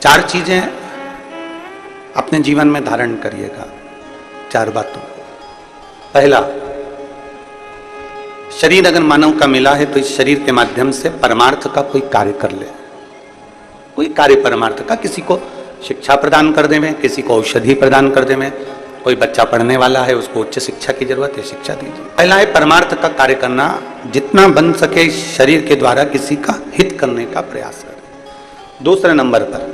चार चीजें अपने जीवन में धारण करिएगा, चार बातों को। पहला, शरीर अगर मानव का मिला है तो इस शरीर के माध्यम से परमार्थ का कोई कार्य कर ले। कोई कार्य परमार्थ का, किसी को शिक्षा प्रदान कर देवें, किसी को औषधि प्रदान कर देवें, कोई बच्चा पढ़ने वाला है उसको उच्च शिक्षा की जरूरत है, शिक्षा दीजिए। पहला है परमार्थ का कार्य करना, जितना बन सके इस शरीर के द्वारा किसी का हित करने का प्रयास करें। दूसरे नंबर पर,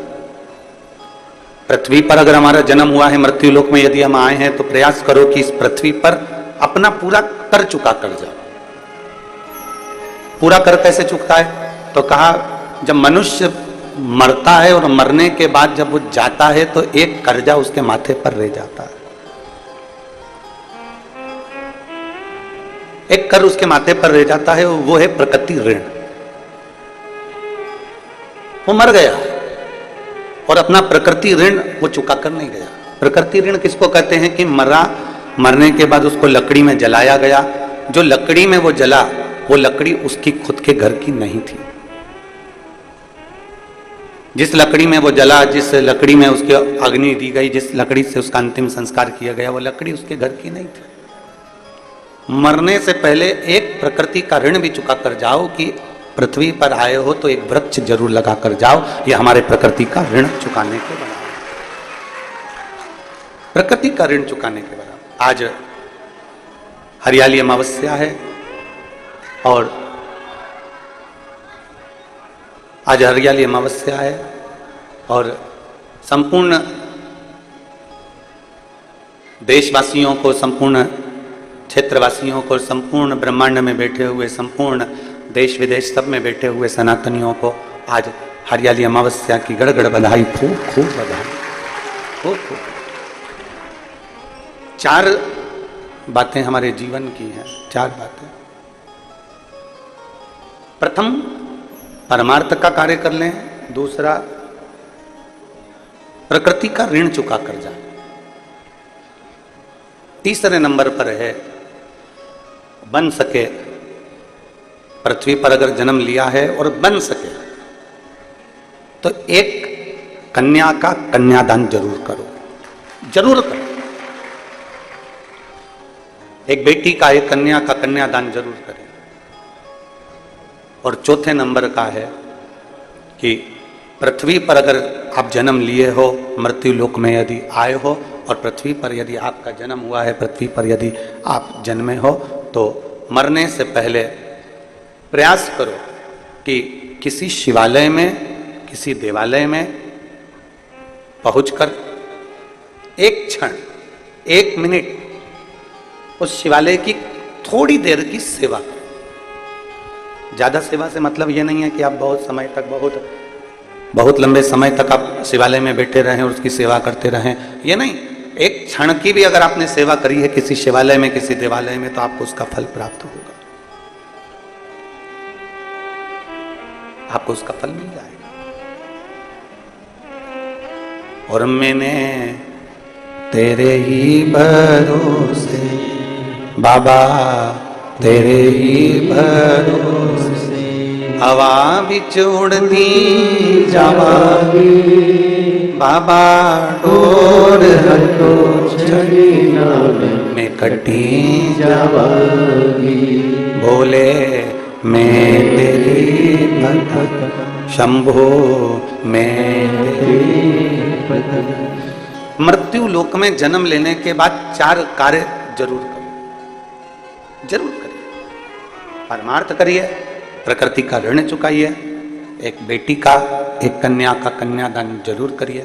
पृथ्वी पर अगर हमारा जन्म हुआ है, मृत्यु लोक में यदि हम आए हैं तो प्रयास करो कि इस पृथ्वी पर अपना पूरा कर चुका कर जाओ। पूरा कर कैसे चुकता है? तो कहा जब मनुष्य मरता है और मरने के बाद जब वो जाता है तो एक कर्जा उसके माथे पर रह जाता है। एक कर उसके माथे पर रह जाता है, वो है प्रकृति ऋण। वो मर गया और अपना प्रकृति ऋण वो चुका कर नहीं गया। प्रकृति ऋण किसको कहते हैं? कि मरने के बाद उसको लकड़ी में जलाया गया, जो लकड़ी में वो जला वो लकड़ी उसकी खुद के घर की नहीं थी। जिस लकड़ी में वो जला, जिस लकड़ी में उसकी अग्नि दी गई, जिस लकड़ी से उसका अंतिम संस्कार किया गया, वो लकड़ी उसके घर की नहीं थी। मरने से पहले एक प्रकृति का ऋण भी चुका कर जाओ कि पृथ्वी पर आए हो तो एक वृक्ष जरूर लगा कर जाओ, ये हमारे प्रकृति का ऋण चुकाने के बराबर। प्रकृति का ऋण चुकाने के बराबर। आज हरियाली अमावस्या है और आज हरियाली अमावस्या है और संपूर्ण देशवासियों को, संपूर्ण क्षेत्रवासियों को, संपूर्ण ब्रह्मांड में बैठे हुए, संपूर्ण देश विदेश सब में बैठे हुए सनातनियों को आज हरियाली अमावस्या की गड़गड़ बधाई, खूब खूब बधाई, खूब खूब। चार बातें हमारे जीवन की हैं, चार बातें। प्रथम, परमार्थ का कार्य कर लें। दूसरा, प्रकृति का ऋण चुका कर जाए। तीसरे नंबर पर है, बन सके पृथ्वी पर अगर जन्म लिया है और बन सके तो एक कन्या का कन्यादान जरूर करो, जरूर करो। एक बेटी का, एक कन्या का कन्यादान जरूर करें। और चौथे नंबर का है कि पृथ्वी पर अगर आप जन्म लिए हो, मृत्यु लोक में यदि आए हो और पृथ्वी पर यदि आपका जन्म हुआ है, पृथ्वी पर यदि आप जन्मे हो, तो मरने से पहले प्रयास करो कि किसी शिवालय में, किसी देवालय में पहुंचकर एक क्षण, एक मिनट उस शिवालय की थोड़ी देर की सेवा करो। ज्यादा सेवा से मतलब ये नहीं है कि आप बहुत समय तक, बहुत लंबे समय तक आप शिवालय में बैठे रहें और उसकी सेवा करते रहें, ये नहीं। एक क्षण की भी अगर आपने सेवा करी है किसी शिवालय में, किसी देवालय में, तो आपको उसका फल प्राप्त होगा, आपको उसका फल मिल जाएगा। और मैंने तेरे ही भरोसे बाबा, तेरे ही भरोसे हवा बिच उड़ती जावागी बाबा, डोर हटो छड़ी में कटी जावागी। बोले मैं तेरी भक्त, शंभो मैं तेरी भक्त। मृत्यु लोक में जन्म लेने के बाद चार कार्य जरूर करो, जरूर करिए। परमार्थ करिए, प्रकृति का ऋण चुकाइए, एक बेटी का, एक कन्या का कन्यादान जरूर करिए,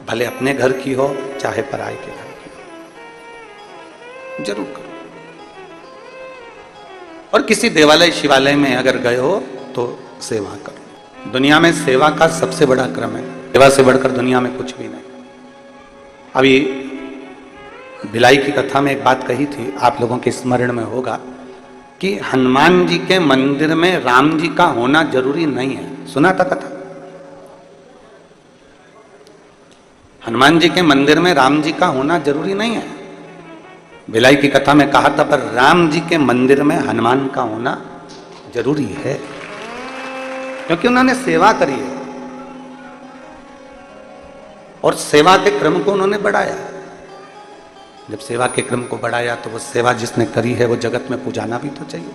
भले अपने घर की हो चाहे पराये के घर की हो, जरूर करो। और किसी देवालय शिवालय में अगर गए हो तो सेवा करो। दुनिया में सेवा का सबसे बड़ा क्रम है, सेवा से बढ़कर दुनिया में कुछ भी नहीं। अभी भिलाई की कथा में एक बात कही थी, आप लोगों के स्मरण में होगा, कि हनुमान जी के मंदिर में राम जी का होना जरूरी नहीं है। सुना था कथा? हनुमान जी के मंदिर में राम जी का होना जरूरी नहीं है। भिलाई की कथा में कहा था, पर राम जी के मंदिर में हनुमान का होना जरूरी है, क्योंकि उन्होंने सेवा करी है। और सेवा के क्रम को उन्होंने बढ़ाया। जब सेवा के क्रम को बढ़ाया तो वो सेवा जिसने करी है वो जगत में पुजाना भी तो चाहिए।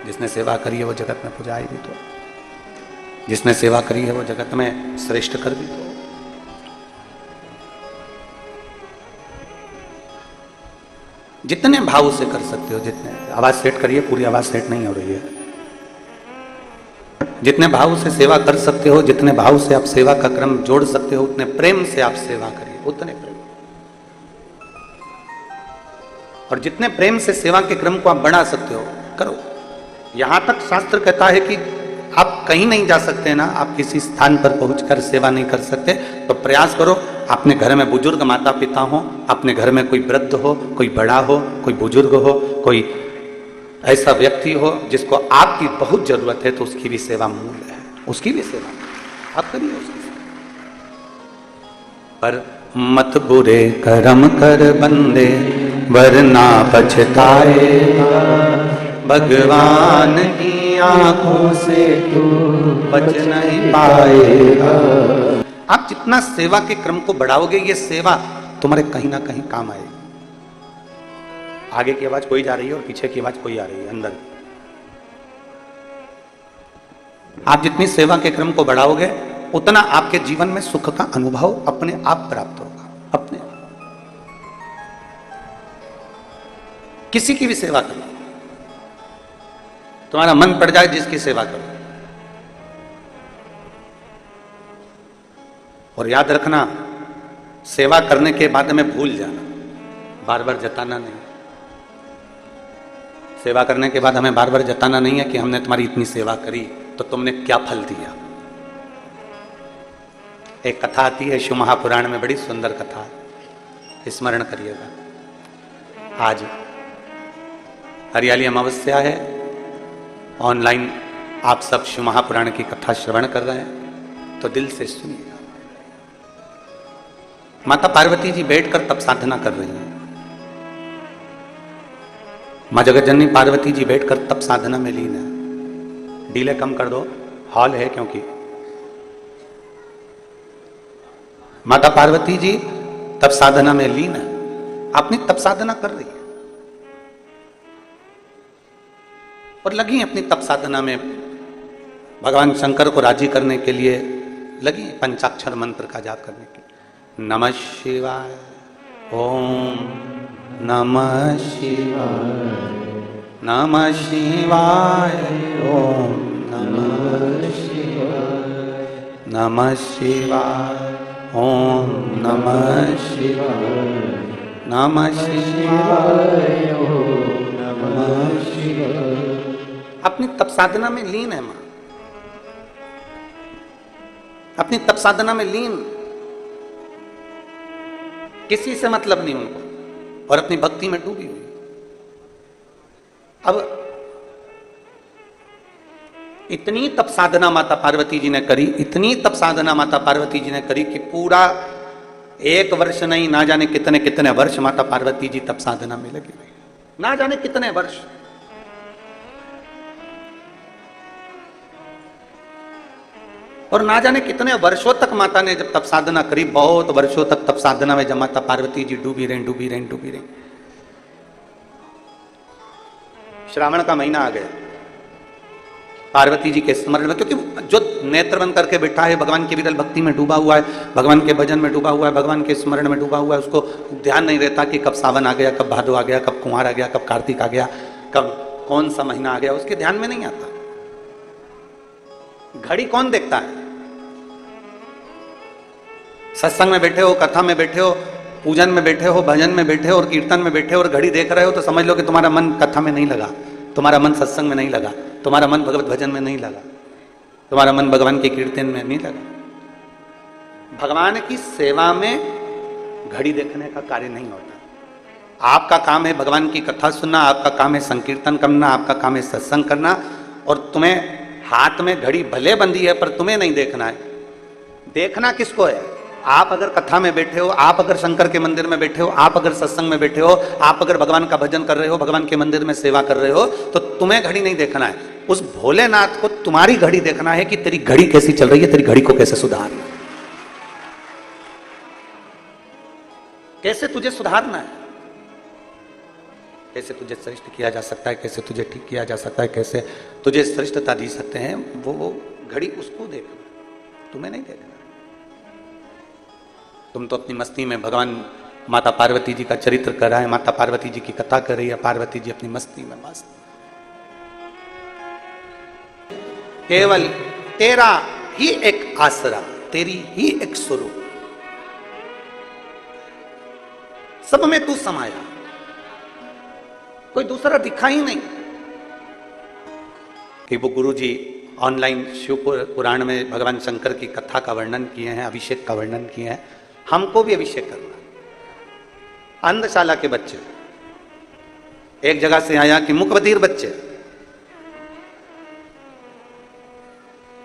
जिसने सेवा करी है वो जगत में पुजाई भी तो, जिसने सेवा करी है वो जगत में श्रेष्ठ कर भी तो। जितने भाव से कर सकते हो, जितने, आवाज सेट करिए, पूरी आवाज सेट नहीं हो रही है। जितने भाव से सेवा कर सकते हो, जितने भाव से आप सेवा का क्रम जोड़ सकते हो, उतने प्रेम से आप सेवा करिए, उतने प्रेम। और जितने प्रेम से सेवा के क्रम को आप बढ़ा सकते हो करो। यहां तक शास्त्र कहता है कि आप कहीं नहीं जा सकते ना, आप किसी स्थान पर पहुंचकर सेवा नहीं कर सकते, तो प्रयास करो अपने घर में बुजुर्ग माता पिता हो, अपने घर में कोई वृद्ध हो, कोई बड़ा हो, कोई बुजुर्ग हो, कोई ऐसा व्यक्ति हो जिसको आपकी बहुत जरूरत है, तो उसकी भी सेवा मूल्य है, उसकी भी सेवा आप करिए उसकी सेवा। पर मत बुरे कर्म कर बंदे वरना पछताएगा, भगवान की आंखों से तू बच नहीं पाएगा। आप जितना सेवा के क्रम को बढ़ाओगे, ये सेवा तुम्हारे कहीं ना कहीं काम आएगी। आगे की आवाज कोई जा रही है और पीछे की आवाज कोई आ रही है अंदर। आप जितनी सेवा के क्रम को बढ़ाओगे उतना आपके जीवन में सुख का अनुभव अपने आप प्राप्त होगा। अपने किसी की भी सेवा करो, तुम्हारा मन पड़ जाए जिसकी सेवा करो। और याद रखना, सेवा करने के बाद में भूल जाना, बार बार जताना नहीं। सेवा करने के बाद हमें बार बार जताना नहीं है कि हमने तुम्हारी इतनी सेवा करी तो तुमने क्या फल दिया। एक कथा आती है शिव महापुराण में, बड़ी सुंदर कथा, स्मरण करिएगा। आज हरियाली अमावस्या है, ऑनलाइन आप सब शिव महापुराण की कथा श्रवण कर रहे हैं, तो दिल से सुनिएगा। माता पार्वती जी बैठकर तप साधना कर रही हैं। मां जगतजननी पार्वती जी बैठकर तप साधना में लीन है। डीले कम कर दो, हॉल है क्योंकि। माता पार्वती जी तप साधना में लीन है, अपनी तप साधना कर रही है और लगी अपनी तप साधना में, भगवान शंकर को राजी करने के लिए लगी, पंचाक्षर मंत्र का जाप करने के लिए। नमः शिवाय, ओम नमः शिवाय, नमः शिवाय, ओम नमः शिवाय, नमः शिवाय, ओम नमः शिवाय, नमः शिवाय, ओम नमः शिवाय। अपनी तप साधना में लीन है मां, अपनी तप साधना में लीन, किसी से मतलब नहीं उनको, और अपनी भक्ति में डूबी हुई। अब इतनी तप साधना माता पार्वती जी ने करी, इतनी तप साधना माता पार्वती जी ने करी कि पूरा 1 वर्ष नहीं, ना जाने कितने कितने वर्ष माता पार्वती जी तप साधना में लगी हुई, ना जाने कितने वर्ष। और ना जाने कितने वर्षों तक माता ने जब तप साधना करी, बहुत वर्षों तक तप साधना में जब माता पार्वती जी डूबी रही, डूबी रही, डूबी रही। श्रावण का महीना आ गया, पार्वती जी के स्मरण में, क्योंकि जो नेत्र बंद करके बैठा है, भगवान की विरल भक्ति में डूबा हुआ है, भगवान के भजन में डूबा हुआ है, भगवान के स्मरण में डूबा हुआ है, उसको ध्यान नहीं रहता कि कब सावन आ गया, कब भादो आ गया, कब कुंवार आ गया, कब कार्तिक आ गया, कब कौन सा महीना आ गया, उसके ध्यान में नहीं आता। घड़ी कौन देखता है? सत्संग में बैठे हो, कथा में बैठे हो, पूजन में बैठे हो, भजन में बैठे हो और कीर्तन में बैठे हो और घड़ी देख रहे हो, तो समझ लो कि तुम्हारा मन कथा में नहीं लगा, तुम्हारा मन सत्संग में नहीं लगा, तुम्हारा मन भगवत भजन में नहीं लगा, तुम्हारा मन भगवान के कीर्तन में नहीं लगा। भगवान की सेवा में घड़ी देखने का कार्य नहीं होता। आपका काम है भगवान की कथा सुनना, आपका काम है संकीर्तन करना, आपका काम है सत्संग करना, और तुम्हें हाथ में घड़ी भले बंधी है पर तुम्हें नहीं देखना है। देखना किसको है? आप अगर कथा में बैठे हो, आप अगर शंकर के मंदिर में बैठे हो, आप अगर सत्संग में बैठे हो, आप अगर भगवान का भजन कर रहे हो, भगवान के मंदिर में सेवा कर रहे हो, तो तुम्हें घड़ी नहीं देखना है, उस भोलेनाथ को तुम्हारी घड़ी देखना है कि तेरी घड़ी कैसी चल रही है, तेरी घड़ी को कैसे सुधारना है, कैसे तुझे सुधारना है, कैसे तुझे श्रेष्ठ किया जा सकता है, कैसे तुझे ठीक किया जा सकता है, कैसे तुझे श्रेष्ठता दी सकते हैं, वो घड़ी उसको देखना, तुम्हें नहीं देखना। तुम तो अपनी मस्ती में भगवान माता पार्वती जी का चरित्र कर रहा है, माता पार्वती जी की कथा कर रही है, पार्वती जी अपनी मस्ती में मस्त। केवल तेरा ही एक आसरा, तेरी ही एक स्वरूप, सब में तू समाया, कोई दूसरा दिखा ही नहीं। कि वो गुरु जी ऑनलाइन शिव पुराण में भगवान शंकर की कथा का वर्णन किए हैं, अभिषेक का वर्णन किए हैं, हमको भी अभिषेक करना। अंधशाला के बच्चे, एक जगह से आया कि मुकबधीर बच्चे,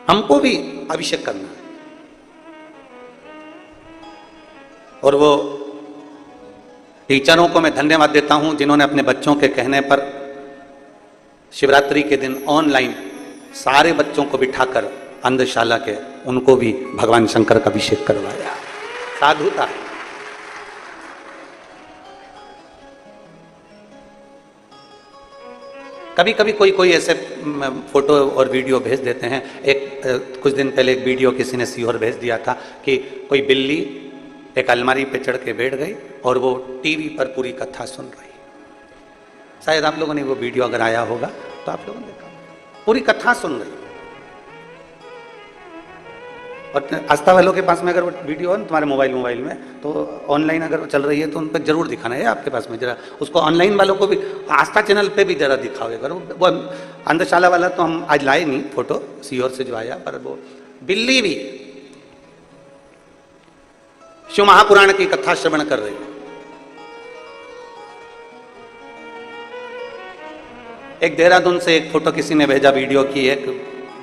हमको भी अभिषेक करना है। और वो टीचरों को मैं धन्यवाद देता हूं जिन्होंने अपने बच्चों के कहने पर शिवरात्रि के दिन ऑनलाइन सारे बच्चों को बिठाकर अंधशाला के उनको भी भगवान शंकर का अभिषेक करवाया। साधुता। कभी कभी कोई ऐसे फोटो और वीडियो भेज देते हैं। कुछ दिन पहले एक वीडियो किसी ने सीहोर भेज दिया था कि कोई बिल्ली एक अलमारी पे चढ़ के बैठ गई और वो टीवी पर पूरी कथा सुन रही। शायद आप लोगों ने वो वीडियो अगर आया होगा तो आप लोगों ने देखा, पूरी कथा सुन रही। और आस्था वालों के पास में अगर वो वीडियो है तुम्हारे मोबाइल में तो ऑनलाइन अगर चल रही है तो उन पर जरूर दिखाना है आपके पास में। जरा उसको ऑनलाइन वालों को भी आस्था चैनल पे भी जरा दिखाओ। अगर वो अंधशाला वाला तो हम आज लाए नहीं फोटो सीहोर से जो आया, पर वो बिल्ली भी शिव महापुराण की कथा श्रवण कर रही है। एक देहरादून से एक फोटो किसी ने भेजा वीडियो की, एक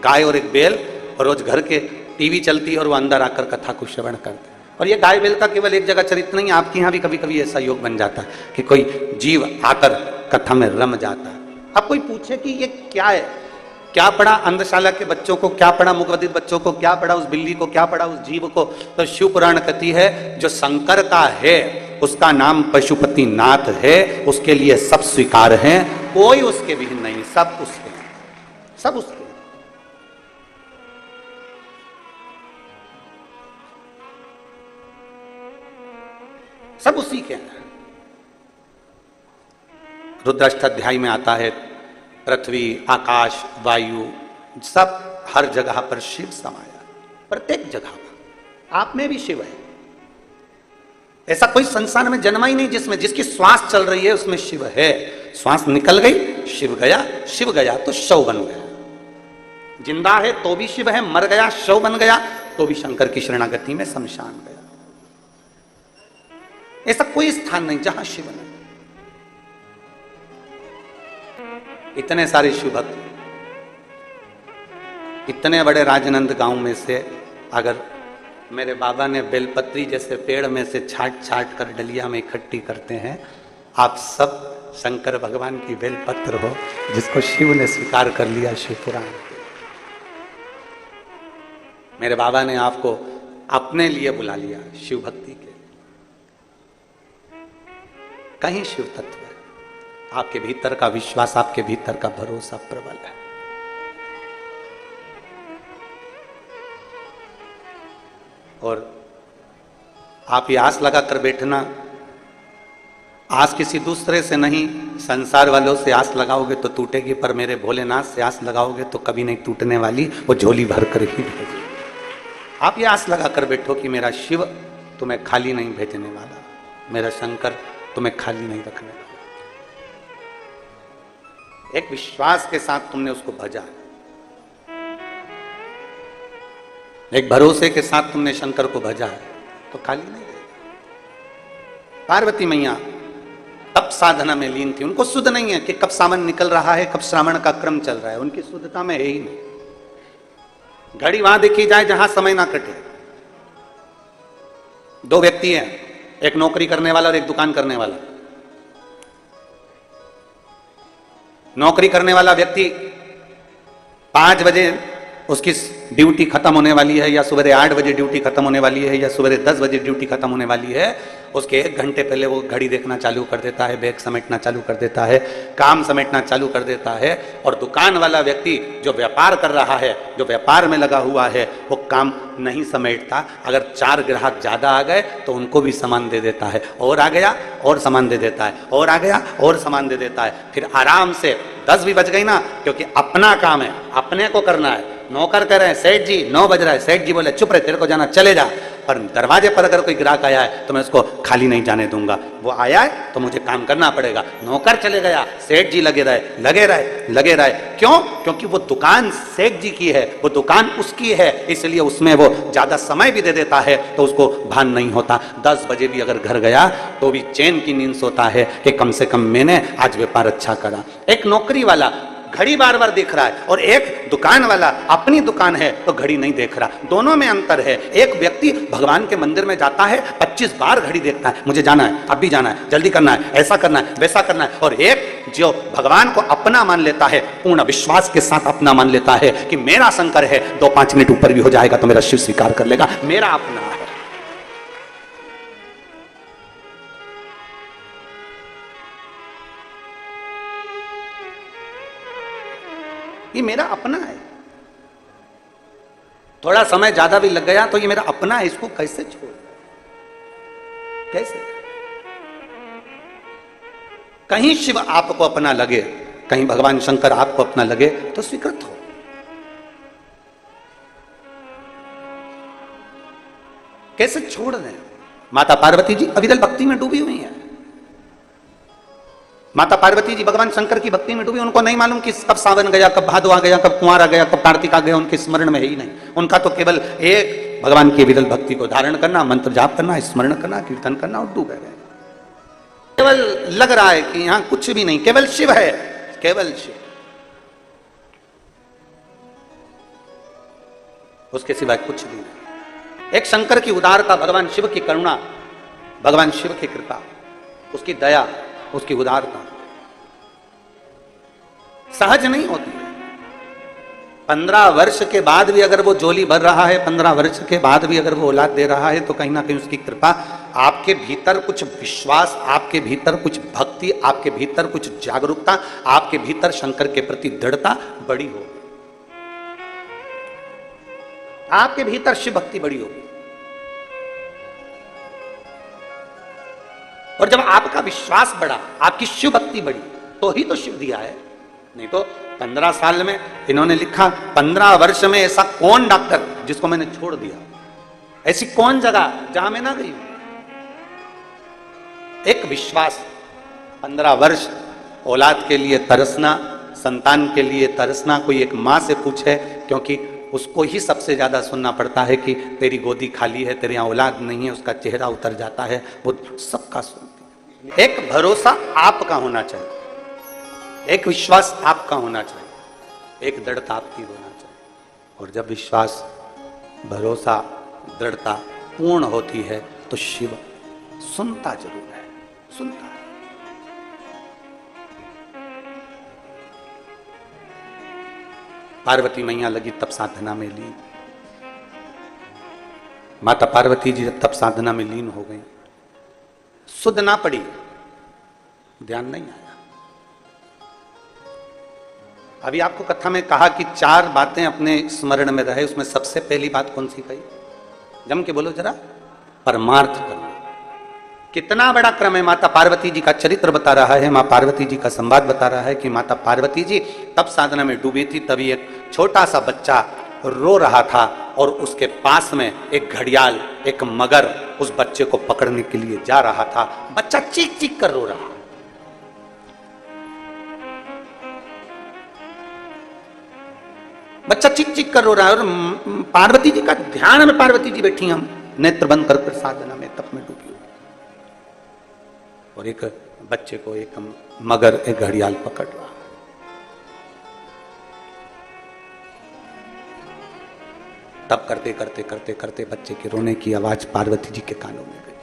गाय और एक बैल, और रोज घर के टीवी चलती है और वो अंदर आकर कथा को श्रवण करते हैं। और ये गाय बैल का केवल एक जगह चरित्र नहीं, आपके यहाँ भी कभी कभी ऐसा योग बन जाता है कि कोई जीव आकर कथा में रम जाता है। अब कोई पूछे कि ये क्या है, क्या पढ़ा अंधशाला के बच्चों को, क्या पढ़ा मुकबधिर बच्चों को, क्या पढ़ा उस बिल्ली को, क्या पढ़ा उस जीव को? तो शिव पुराण कहती है जो शंकर का है उसका नाम पशुपति नाथ है, उसके लिए सब स्वीकार है, कोई उसके विहीन नहीं, सब उसके, सब उसके। सब उसी के हैं। रुद्राष्टाध्यायी में आता है पृथ्वी, आकाश, वायु, सब हर जगह पर शिव समाया, प्रत्येक जगह पर। आप में भी शिव है। ऐसा कोई संसार में जन्मा ही नहीं जिसमें जिसकी श्वास चल रही है उसमें शिव है। श्वास निकल गई शिव गया, शिव गया तो शव बन गया। जिंदा है तो भी शिव है, मर गया शव बन गया तो भी शंकर की शरणागति में शमशान गया। ऐसा कोई स्थान नहीं जहां शिव नहीं। इतने सारे शिव भक्त, इतने बड़े राजनंद गांव में से अगर मेरे बाबा ने बेलपत्री जैसे पेड़ में से छाट छाट कर डलिया में इकट्ठी करते हैं, आप सब शंकर भगवान की बेलपत्र हो जिसको शिव ने स्वीकार कर लिया शिव पुराण। मेरे बाबा ने आपको अपने लिए बुला लिया शिव भक्ति के। कहीं शिव तत्व है, आपके भीतर का विश्वास, आपके भीतर का भरोसा प्रबल है। और आप ये आस लगा कर बैठना, आस किसी दूसरे से नहीं, संसार वालों से आस लगाओगे तो टूटेगी, पर मेरे भोलेनाथ से आस लगाओगे तो कभी नहीं टूटने वाली, वो झोली भर कर ही भेजेगी। आप ये आस लगा कर बैठो कि मेरा शिव तुम्हें खाली नहीं भेजने वाला, मेरा शंकर तुम्हें खाली नहीं रखने वाला। एक विश्वास के साथ तुमने उसको भजा, एक भरोसे के साथ तुमने शंकर को भजा है तो खाली नहीं रहेगा। पार्वती मैया तब साधना में लीन थी, उनको शुद्ध नहीं है कि कब सावन निकल रहा है, कब श्रावण का क्रम चल रहा है, उनकी शुद्धता में है ही नहीं। घड़ी वहां देखी जाए जहां समय ना कटे। दो व्यक्ति हैं, एक नौकरी करने वाला और एक दुकान करने वाला। नौकरी करने वाला व्यक्ति 5 बजे उसकी ड्यूटी खत्म होने वाली है, या सुबह 8 बजे ड्यूटी खत्म होने वाली है, या सुबह 10 बजे ड्यूटी खत्म होने वाली है, उसके 1 घंटे पहले वो घड़ी देखना चालू कर देता है, बैग समेटना चालू कर देता है, काम समेटना चालू कर देता है। और दुकान वाला व्यक्ति जो व्यापार कर रहा है, जो व्यापार में लगा हुआ है, वो काम नहीं समेटता। अगर 4 ग्राहक ज्यादा आ गए तो उनको भी सामान दे देता है, और आ गया और सामान दे देता है, और आ गया और सामान दे देता है। फिर आराम से 10 भी बज गई ना, क्योंकि अपना काम है, अपने को करना है। नौकर कह रहे हैं सेठ जी 9 बज रहा है, सेठ जी बोले चुप रहे, तेरे को जाना चले जा। पर दरवाजे पर अगर कोई ग्राहक आया है तो मैं उसको खाली नहीं जाने दूंगा, वो आया है तो मुझे काम करना पड़ेगा। नौकर चले गया, सेठ जी लगे रहे लगे रहे लगे रहे। क्यों? क्योंकि वो दुकान सेठ जी की है, वो दुकान उसकी है, इसलिए उसमें वो ज्यादा समय भी दे देता है तो उसको भान नहीं होता। 10 बजे भी अगर घर गया तो भी चैन की नींद सोता है कि कम से कम मैंने आज व्यापार अच्छा करा। एक नौकरी वाला घड़ी बार बार देख रहा है, और एक दुकान वाला अपनी दुकान है तो घड़ी नहीं देख रहा। दोनों में अंतर है। एक व्यक्ति भगवान के मंदिर में जाता है, 25 बार घड़ी देखता है, मुझे जाना है, अब भी जाना है, जल्दी करना है, ऐसा करना है, वैसा करना है। और एक जो भगवान को अपना मान लेता है, पूर्ण विश्वास के साथ अपना मान लेता है कि मेरा शंकर है, 2-5 मिनट ऊपर भी हो जाएगा तो मेरा शिव स्वीकार कर लेगा, मेरा अपना है। ये मेरा अपना है। थोड़ा समय ज्यादा भी लग गया तो ये मेरा अपना है, इसको कैसे छोड़, कैसे? कहीं शिव आपको अपना लगे, कहीं भगवान शंकर आपको अपना लगे तो स्वीकृत हो। कैसे छोड़ दें? माता पार्वती जी अविरल भक्ति में डूबी हुई हैं। माता पार्वती जी भगवान शंकर की भक्ति में डूबी। उनको नहीं मालूम कि कब सावन गया, कब भादो आ गया, कब कुंवार आ गया, कब कार्तिक आ गया, उनके स्मरण में है ही नहीं। उनका तो केवल एक भगवान की विरल भक्ति को धारण करना, मंत्र जाप करना, स्मरण करना, कीर्तन करना, और डूबे गए। केवल लग रहा है कि यहां कुछ भी नहीं, केवल शिव है, केवल शिव, उसके सिवाय कुछ भी नहीं। एक शंकर की उदारता, भगवान शिव की करुणा, भगवान शिव की कृपा, उसकी दया, उसकी उदारता सहज नहीं होती है। 15 वर्ष के बाद भी अगर वो झोली भर रहा है, 15 वर्ष के बाद भी अगर वो औलाद दे रहा है, तो कहीं ना कहीं उसकी कृपा, आपके भीतर कुछ विश्वास, आपके भीतर कुछ भक्ति, आपके भीतर कुछ जागरूकता, आपके भीतर शंकर के प्रति दृढ़ता बड़ी हो, आपके भीतर शिव भक्ति बड़ी होगी। और जब आपका विश्वास बढ़ा, आपकी शिव भक्ति बढ़ी, तो ही तो शिव दिया है। नहीं तो 15 साल में, इन्होंने लिखा 15 वर्ष में ऐसा कौन डॉक्टर जिसको मैंने छोड़ दिया, ऐसी कौन जगह जहां मैं ना गई हूं। एक विश्वास, 15 वर्ष औलाद के लिए तरसना, संतान के लिए तरसना। कोई एक मां से पूछे, क्योंकि उसको ही सबसे ज्यादा सुनना पड़ता है कि तेरी गोदी खाली है, तेरे यहां औलाद नहीं है, उसका चेहरा उतर जाता है, वो सबका सुनती है। एक भरोसा आपका होना चाहिए, एक विश्वास आपका होना चाहिए, एक दृढ़ता आपकी होना चाहिए। और जब विश्वास, भरोसा, दृढ़ता पूर्ण होती है तो शिव सुनता जरूर है, सुनता है। पार्वती मैया लगी तप साधना में लीन। माता पार्वती जी जब तप साधना में लीन हो गई, सुध ना पड़ी, ध्यान नहीं आया। अभी आपको कथा में कहा कि 4 बातें अपने स्मरण में रहे, उसमें सबसे पहली बात कौन सी कही? जम के बोलो जरा, परमार्थ कर्म। कितना बड़ा क्रम है। माता पार्वती जी का चरित्र बता रहा है, मां पार्वती जी का संवाद बता रहा है कि माता पार्वती जी तप साधना में डूबी थी। तभी एक छोटा सा बच्चा रो रहा था और उसके पास में एक घड़ियाल, एक मगर उस बच्चे को पकड़ने के लिए जा रहा था। बच्चा चीख चीख कर रो रहा। बच्चा चीख चीख कर रो रहा है और पार्वती जी का ध्यान में, पार्वती जी बैठी, हम नेत्र बंद कर साधना में, तप में डूबी हुई, और एक बच्चे को एक मगर, एक घड़ियाल पकड़ रहा। तब करते करते करते करते बच्चे के रोने की आवाज पार्वती जी के कानों में गई।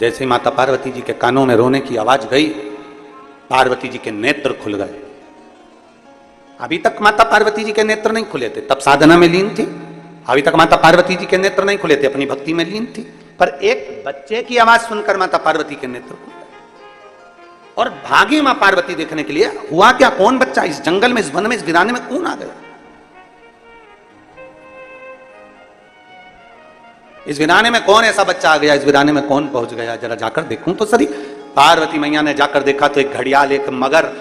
जैसे माता पार्वती जी के कानों में रोने की आवाज गई, पार्वती जी के नेत्र खुल गए अभी तक माता पार्वती जी के नेत्र नहीं खुले थे, तब साधना में लीन थी। अभी तक माता पार्वती जी के नेत्र नहीं खुले थे, अपनी भक्ति में लीन थी। पर एक बच्चे की आवाज सुनकर माता पार्वती के नेत्र खुले और भागी मां पार्वती देखने के लिए। हुआ क्या, कौन बच्चा इस जंगल में, इस वन में, इस वीराने में कौन आ गया? इस वीराने में कौन ऐसा बच्चा आ गया, इस वीराने में कौन पहुंच गया, जरा जाकर देखूं तो सही। पार्वती मैया ने जाकर देखा तो एक घड़ियाल, एक मगर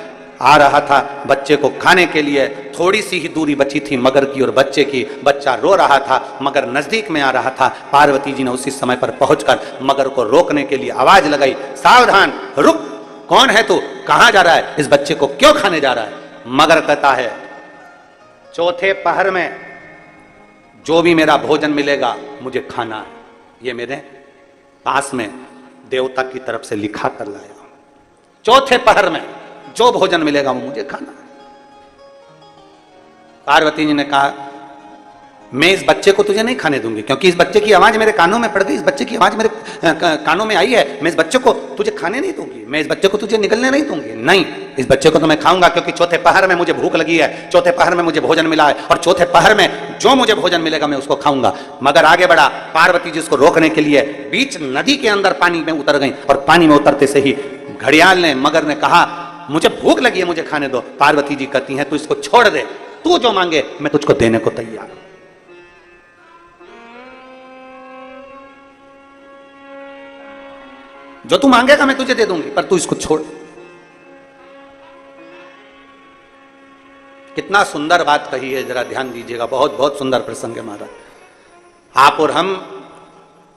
आ रहा था बच्चे को खाने के लिए। थोड़ी सी ही दूरी बची थी मगर की और बच्चे की। बच्चा रो रहा था, मगर नजदीक में आ रहा था। पार्वती जी ने उसी समय पर पहुंचकर मगर को रोकने के लिए आवाज लगाई, सावधान, रुक, कौन है तू, कहां जा रहा है, इस बच्चे को क्यों खाने जा रहा है? मगर कहता है, चौथे पहर में जो भी मेरा भोजन मिलेगा मुझे खाना है, ये मेरे पास में देवता की तरफ से लिखा कर लाया। चौथे पहर में जो भोजन मिलेगा वो मुझे खाना। पार्वती जी ने कहा, मैं इस बच्चे को तुझे नहीं खाने दूंगी, क्योंकि इस बच्चे की आवाज मेरे कानों में पड़ गई, इस बच्चे की आवाज मेरे कानों में आई है। मैं इस बच्चे को तुझे खाने नहीं दूंगी, मैं इस बच्चे को तुझे निगलने नहीं दूंगी। नहीं, इस बच्चे को तो मैं खाऊंगा, क्योंकि चौथे पहर में मुझे भूख लगी है, चौथे पहर में मुझे भोजन मिला है और चौथे पहर में जो मुझे भोजन मिलेगा मैं उसको खाऊंगा। मगर आगे बढ़ा, पार्वती जी उसको रोकने के लिए बीच नदी के अंदर पानी में उतर गई और पानी में उतरते से ही घड़ियाल ने, मगर ने कहा, मुझे भूख लगी है, मुझे खाने दो। पार्वती जी कहती हैं, तू इसको छोड़ दे, तू जो मांगे मैं तुझको देने को तैयार हूं। जो तू मांगेगा मैं तुझे दे दूंगी, पर तू इसको छोड़। कितना सुंदर बात कही है, जरा ध्यान दीजिएगा। बहुत बहुत सुंदर प्रसंग है महाराज। आप और हम,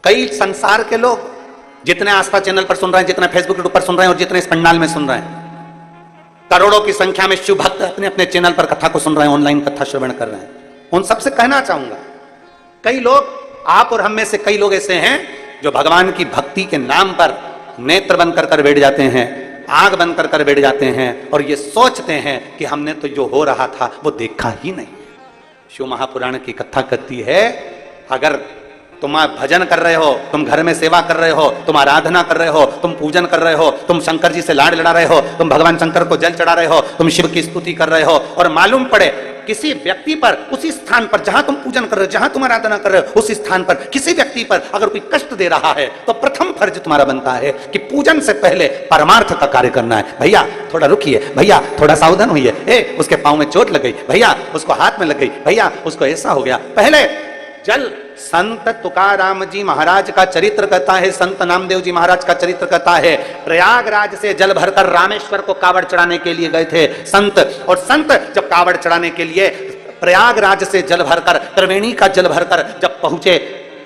कई संसार के लोग जितने आस्था चैनल पर सुन रहे हैं, जितने फेसबुक के ऊपर सुन रहे हैं और जितने इस पंडाल में सुन रहे हैं, करोड़ों की संख्या में शिव भक्त अपने अपने चैनल पर कथा को सुन रहे हैं, ऑनलाइन कथा श्रवण कर रहे हैं। उन सबसे कहना चाहूंगा, कई लोग, आप और हम में से कई लोग ऐसे हैं जो भगवान की भक्ति के नाम पर नेत्र बंद कर बैठ जाते हैं, आंख बंद कर बैठ जाते हैं और ये सोचते हैं कि हमने तो जो हो रहा था वो देखा ही नहीं। शिव महापुराण की कथा कहती है, अगर तुम भजन कर रहे हो, तुम घर में सेवा कर रहे हो, तुम आराधना कर रहे हो, तुम पूजन कर रहे हो, तुम शंकर जी से लाड लड़ा रहे हो, तुम भगवान शंकर को जल चढ़ा रहे हो, तुम शिव की स्तुति कर रहे हो, और मालूम पड़े किसी व्यक्ति पर, उसी स्थान पर जहां तुम पूजन कर रहे हो, जहां तुम आराधना कर रहे हो, उस स्थान पर किसी व्यक्ति पर अगर कोई कष्ट दे रहा है, तो प्रथम फर्ज तुम्हारा बनता है कि पूजन से पहले परमार्थ का कार्य करना है। भैया थोड़ा रुकिए, भैया थोड़ा सावधान होइए, उसके पांव में चोट लग गई, भैया उसको हाथ में लग गई, भैया उसको ऐसा हो गया। पहले जल, संत तुकाराम जी महाराज का चरित्र कहता है, संत नामदेव जी महाराज का चरित्र कहता है, प्रयागराज से जल भरकर रामेश्वर को कावड़ चढ़ाने के लिए गए थे संत। और संत जब कावड़ चढ़ाने के लिए प्रयागराज से जल भरकर, त्रिवेणी का जल भरकर जब पहुंचे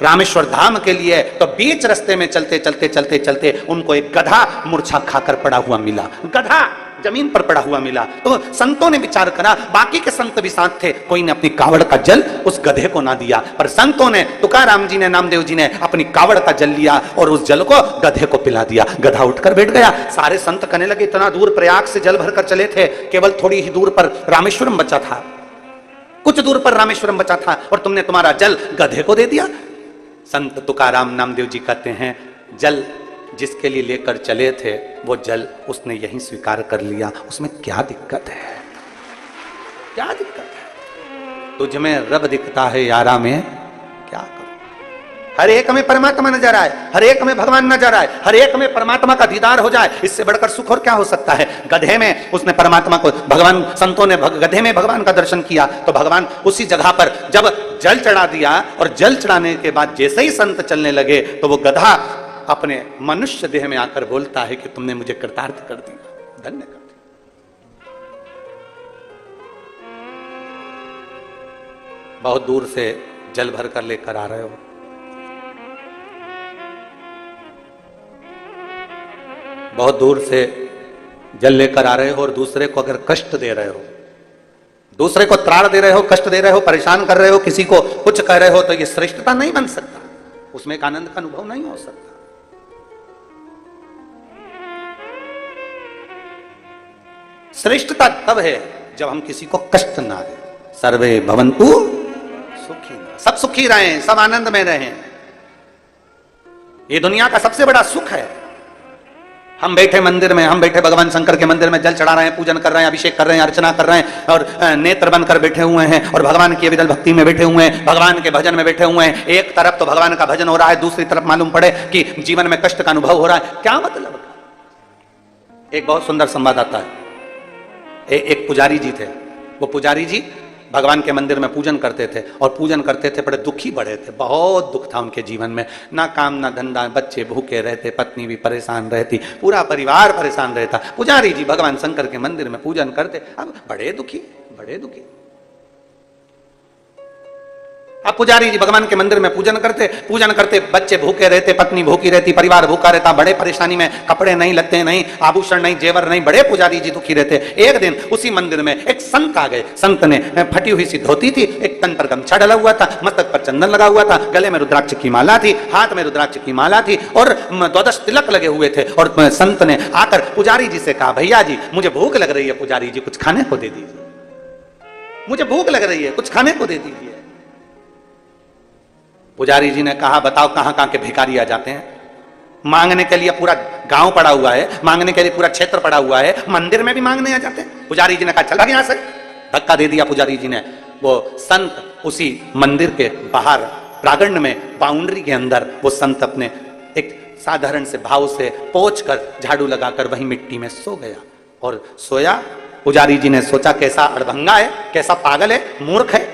रामेश्वर धाम के लिए, तो बीच रास्ते में चलते चलते चलते चलते उनको एक गधा मूर्छा खाकर पड़ा हुआ मिला। गधा जमीन पर पड़ा हुआ मिला। तो संतों ने विचार करा, बाकी के संत भी साथ थे, कोई ने अपनी कावड़ का जल उस गधे को ना दिया, पर संतों ने, तुकाराम जी ने, नामदेव जी ने अपनी कावड़ का जल लिया और उस जल को गधे को पिला दिया। गधा उठकर बैठ गया। सारे संत कहने लगे, इतना दूर प्रयाग से जल भरकर चले थे, केवल थोड़ी ही दूर पर रामेश्वरम बचा था, कुछ दूर पर रामेश्वरम बचा था और तुमने तुम्हारा जल गधे को दे दिया। संत तुकाराम नामदेव जी कहते हैं, जल जिसके लिए लेकर चले थे वो जल उसने यहीं स्वीकार कर लिया, उसमें क्या दिक्कत है? क्या दिक्कत है? तुझ में रब दिखता है यारा, में क्या करूं? हर एक में परमात्मा नजर आए, हर एक में भगवान नजर आए, हर एक में परमात्मा का दीदार हो जाए, इससे बढ़कर सुख और क्या हो सकता है? गधे में उसने परमात्मा को, भगवान, संतों ने गधे में भगवान का दर्शन किया, तो भगवान उसी जगह पर जब जल चढ़ा दिया और जल चढ़ाने के बाद जैसे ही संत चलने लगे तो वो गधा अपने मनुष्य देह में आकर बोलता है कि तुमने मुझे कृतार्थ कर दिया, धन्य कर दिया। बहुत दूर से जल भर कर लेकर आ रहे हो, बहुत दूर से जल लेकर आ रहे हो और दूसरे को अगर कष्ट दे रहे हो, दूसरे को त्राण दे रहे हो, कष्ट दे रहे हो, परेशान कर रहे हो, किसी को कुछ कह रहे हो, तो ये श्रेष्ठता नहीं बन सकता, उसमें एक आनंद का अनुभव नहीं हो सकता। श्रेष्ठता तब है जब हम किसी को कष्ट ना दें। सर्वे भवन्तु सुखी, सब सुखी रहें, सब आनंद में रहें। ये दुनिया का सबसे बड़ा सुख है। हम बैठे मंदिर में, हम बैठे भगवान शंकर के मंदिर में, जल चढ़ा रहे हैं, पूजन कर रहे हैं, अभिषेक कर रहे हैं, अर्चना कर रहे हैं और नेत्र बनकर बैठे हुए हैं और भगवान की विदल भक्ति में बैठे हुए हैं, भगवान के भजन में बैठे हुए हैं। एक तरफ तो भगवान का भजन हो रहा है, दूसरी तरफ मालूम पड़े कि जीवन में कष्ट का अनुभव हो रहा है, क्या मतलब? एक बहुत सुंदर संवाद आता है। एक पुजारी जी थे। वो पुजारी जी भगवान के मंदिर में पूजन करते थे और पूजन करते थे, बड़े दुखी बड़े थे, बहुत दुख था उनके जीवन में, ना काम ना धंधा, बच्चे भूखे रहते, पत्नी भी परेशान रहती, पूरा परिवार परेशान रहता। पुजारी जी भगवान शंकर के मंदिर में पूजन करते, अब बड़े दुखी, बड़े दुखी। अब पुजारी जी भगवान के मंदिर में पूजन करते, बच्चे भूखे रहते, पत्नी भूखी रहती, परिवार भूखा रहता, बड़े परेशानी में, कपड़े नहीं, लत्ते नहीं, आभूषण नहीं, जेवर नहीं, बड़े पुजारी जी दुखी रहते। एक दिन उसी मंदिर में एक संत आ गए। संत ने फटी हुई सी धोती थी, एक तन पर गमछा डला हुआ था, मस्तक पर चंदन लगा हुआ था, गले में रुद्राक्ष की माला थी, हाथ में रुद्राक्ष की माला थी और 12 तिलक लगे हुए थे। और संत ने आकर पुजारी जी से कहा, भैया जी मुझे भूख लग रही है, पुजारी जी कुछ खाने को दे दीजिए, मुझे भूख लग रही है, कुछ खाने को दे दीजिए। पुजारी जी ने कहा, बताओ कहां कहां के भिखारी आ जाते हैं, मांगने के लिए पूरा गांव पड़ा हुआ है, मांगने के लिए पूरा क्षेत्र पड़ा हुआ है, मंदिर में भी मांगने आ जाते हैं। पुजारी जी ने कहा, चल भाग यहां से, धक्का दे दिया पुजारी जी ने। वो संत उसी मंदिर के बाहर प्रांगण में, बाउंड्री के अंदर, वो संत अपने एक साधारण से भाव से पोंछ कर, झाड़ू लगाकर वहीं मिट्टी में सो गया। और सोया। पुजारी जी ने सोचा, कैसा अड़भंगा है, कैसा पागल है, मूर्ख है।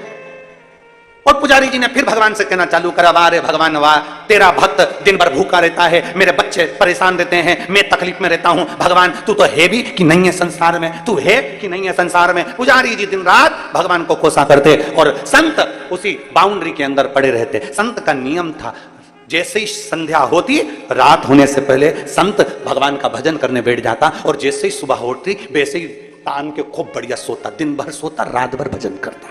और पुजारी जी ने फिर भगवान से कहना चालू करा, वाह रे भगवान वाह, तेरा भक्त दिन भर भूखा रहता है, मेरे बच्चे परेशान रहते हैं, मैं तकलीफ में रहता हूं, भगवान तू तो है भी कि नहीं है संसार में, तू है कि नहीं है संसार में। पुजारी जी दिन रात भगवान को कोसा करते और संत उसी बाउंड्री के अंदर पड़े रहते। संत का नियम था, जैसे ही संध्या होती, रात होने से पहले संत भगवान का भजन करने बैठ जाता और जैसे ही सुबह होती वैसे ही तान के खूब बढ़िया सोता, दिन भर सोता, रात भर भजन करता।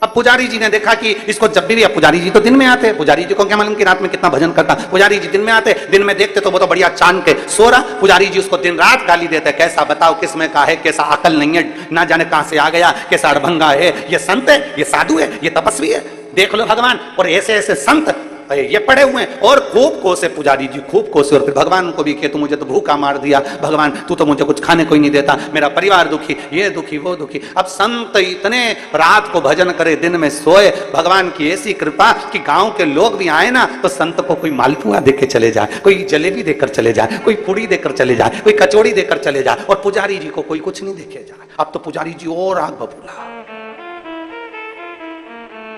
अब पुजारी जी ने देखा कि इसको जब भी, अब पुजारी जी तो दिन में आते, पुजारी जी को क्या मालूम कि रात में कितना भजन करता। पुजारी जी दिन में आते, दिन में देखते तो वो तो बढ़िया चांद के सो रहा। पुजारी जी उसको दिन रात गाली देते, कैसा बताओ किस में का है, कैसा अकल नहीं है, ना जाने कहां से आ गया, कैसा अड़भंगा है, ये संत है, ये साधु है, ये तपस्वी है, देख लो भगवान। और ऐसे ऐसे संत ये पड़े हुए हैं और खूब कोसे पुजारी जी, खूब कोसे। और फिर भगवान को भी कि तू मुझे तो भूखा मार दिया, भगवान तू तो मुझे कुछ खाने को ही नहीं देता, मेरा परिवार दुखी, ये दुखी वो दुखी। अब संत इतने रात को भजन करे, दिन में सोए, भगवान की ऐसी कृपा कि गांव के लोग भी आए ना तो संत को कोई मालपुआ देकर चले जाए, कोई जलेबी देकर चले जाए, कोई पूड़ी देकर चले जाए, कोई कचौड़ी देकर चले जाए, और पुजारी जी को कोई कुछ नहीं देखे जाए। अब तो पुजारी जी और आग बबूला,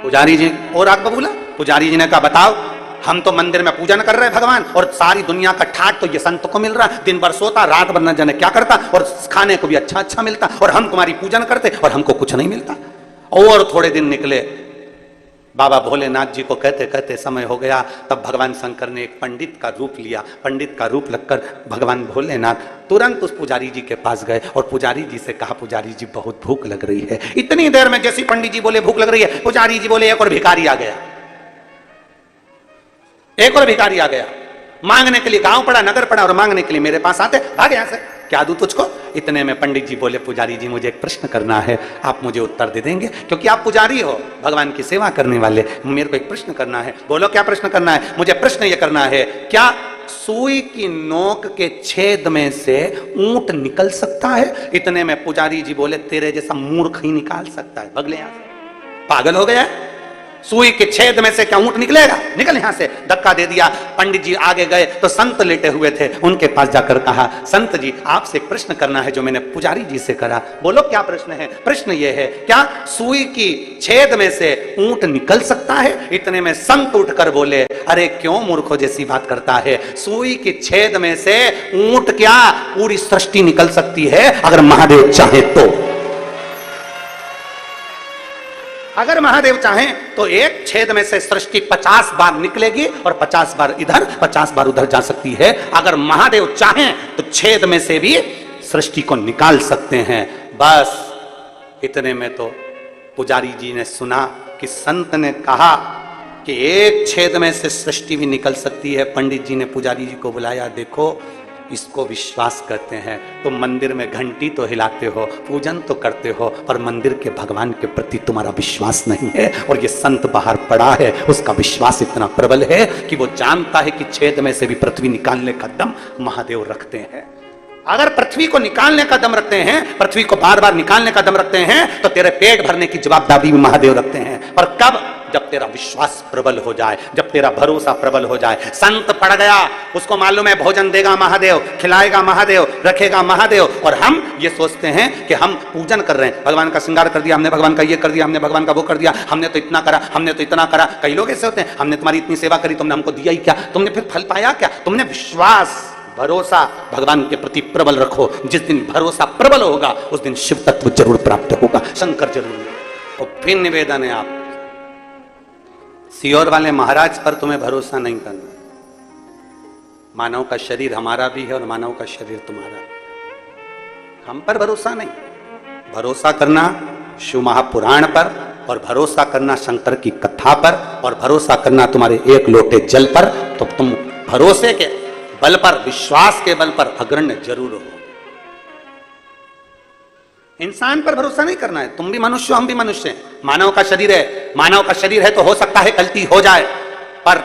पुजारी जी और आग बबूला। पुजारी जी ने कहा, बताओ हम तो मंदिर में पूजन कर रहे हैं भगवान, और सारी दुनिया का ठाट तो ये संत को मिल रहा, दिन भर सोता, रात भर न जाने क्या करता, और खाने को भी अच्छा अच्छा मिलता, और हम तुम्हारी पूजन करते और हमको कुछ नहीं मिलता। और थोड़े दिन निकले, बाबा भोलेनाथ जी को कहते कहते समय हो गया, तब भगवान शंकर ने एक पंडित का रूप लिया। पंडित का रूप लगकर भगवान भोलेनाथ तुरंत उस पुजारी जी के पास गए और पुजारी जी से कहा, पुजारी जी बहुत भूख लग रही है। इतनी देर में जैसी पंडित जी बोले भूख लग रही है, पुजारी जी बोले एक और भिखारी आ गया, एक और भिखारी आ गया। मांगने के लिए गांव पड़ा, नगर पड़ा, और मांगने के लिए मेरे पास आते, भाग यहां से, क्या दूं तुझको। इतने में पंडित जी बोले, पुजारी जी मुझे एक प्रश्न करना है, आप मुझे उत्तर दे देंगे, क्योंकि आप पुजारी हो, भगवान की सेवा करने वाले, मेरे को एक प्रश्न करना है। बोलो क्या प्रश्न करना है। मुझे प्रश्न ये करना है, क्या सुई की नोक के छेद में से ऊंट निकल सकता है। इतने में पुजारी जी बोले, तेरे जैसा मूर्ख ही निकाल सकता है, भगले यहां से, पागल हो गया है, सुई के छेद में से क्या ऊंट निकलेगा, निकल यहां से। धक्का दे दिया। पंडित जी आगे गए तो संत लेटे हुए थे, उनके पास जाकर कहा, संत जी आपसे एक प्रश्न करना है जो मैंने पुजारी जी से करा। बोलो क्या प्रश्न है। प्रश्न ये है, क्या सुई की छेद में से ऊंट निकल सकता है। इतने में संत उठकर बोले, अरे क्यों मूर्खों जैसी बात करता है, सुई के छेद में से ऊंट क्या, पूरी सृष्टि निकल सकती है अगर महादेव चाहे तो। अगर महादेव चाहें तो एक छेद में से सृष्टि 50 बार निकलेगी और 50 बार इधर 50 बार उधर जा सकती है। अगर महादेव चाहें तो छेद में से भी सृष्टि को निकाल सकते हैं। बस इतने में तो पुजारी जी ने सुना कि संत ने कहा कि एक छेद में से सृष्टि भी निकल सकती है। पंडित जी ने पुजारी जी को बुलाया, देखो इसको विश्वास करते हैं, तो मंदिर में घंटी तो हिलाते हो, पूजन तो करते हो, पर मंदिर के भगवान के प्रति तुम्हारा विश्वास नहीं है। और ये संत बाहर पड़ा है, उसका विश्वास इतना प्रबल है कि वो जानता है कि छेद में से भी पृथ्वी निकालने का दम महादेव रखते हैं। अगर पृथ्वी को निकालने का दम रखते हैं, पृथ्वी को बार बार निकालने का दम रखते हैं, तो तेरे पेट भरने की जवाबदारी भी महादेव रखते हैं। पर कब? जब तेरा विश्वास प्रबल हो जाए, जब तेरा भरोसा प्रबल हो जाए। संत पड़ गया, उसको मालूम है भोजन देगा महादेव, खिलाएगा महादेव, रखेगा महादेव, और हम ये सोचते हैं कि हम पूजन कर रहे हैं, भगवान का श्रृंगार कर दिया हमने, भगवान का ये कर दिया हमने, भगवान का वो कर दिया हमने, तो इतना करा हमने, तो इतना करा। कई लोग ऐसे होते हैं, हमने तुम्हारी इतनी सेवा करी, तुमने हमको दिया ही क्या, तुमने फिर फल पाया क्या? तुमने विश्वास, भरोसा भगवान के प्रति प्रबल रखो। जिस दिन भरोसा प्रबल होगा उस दिन शिव तत्व जरूर प्राप्त होगा, शंकर जरूर। और फिर निवेदन है, आप सियोर वाले महाराज पर तुम्हें भरोसा नहीं करना। मानव का शरीर हमारा भी है और मानव का शरीर तुम्हारा, हम पर भरोसा नहीं। भरोसा करना शिव महापुराण पर, और भरोसा करना शंकर की कथा पर, और भरोसा करना तुम्हारे एक लोटे जल पर। तो तुम भरोसे के बल पर, विश्वास के बल पर अग्रण्य जरूर हो। इंसान पर भरोसा नहीं करना है। तुम भी मनुष्य हो, हम भी मनुष्य हैं। मानव का शरीर है, मानव का शरीर है तो हो सकता है गलती हो जाए, पर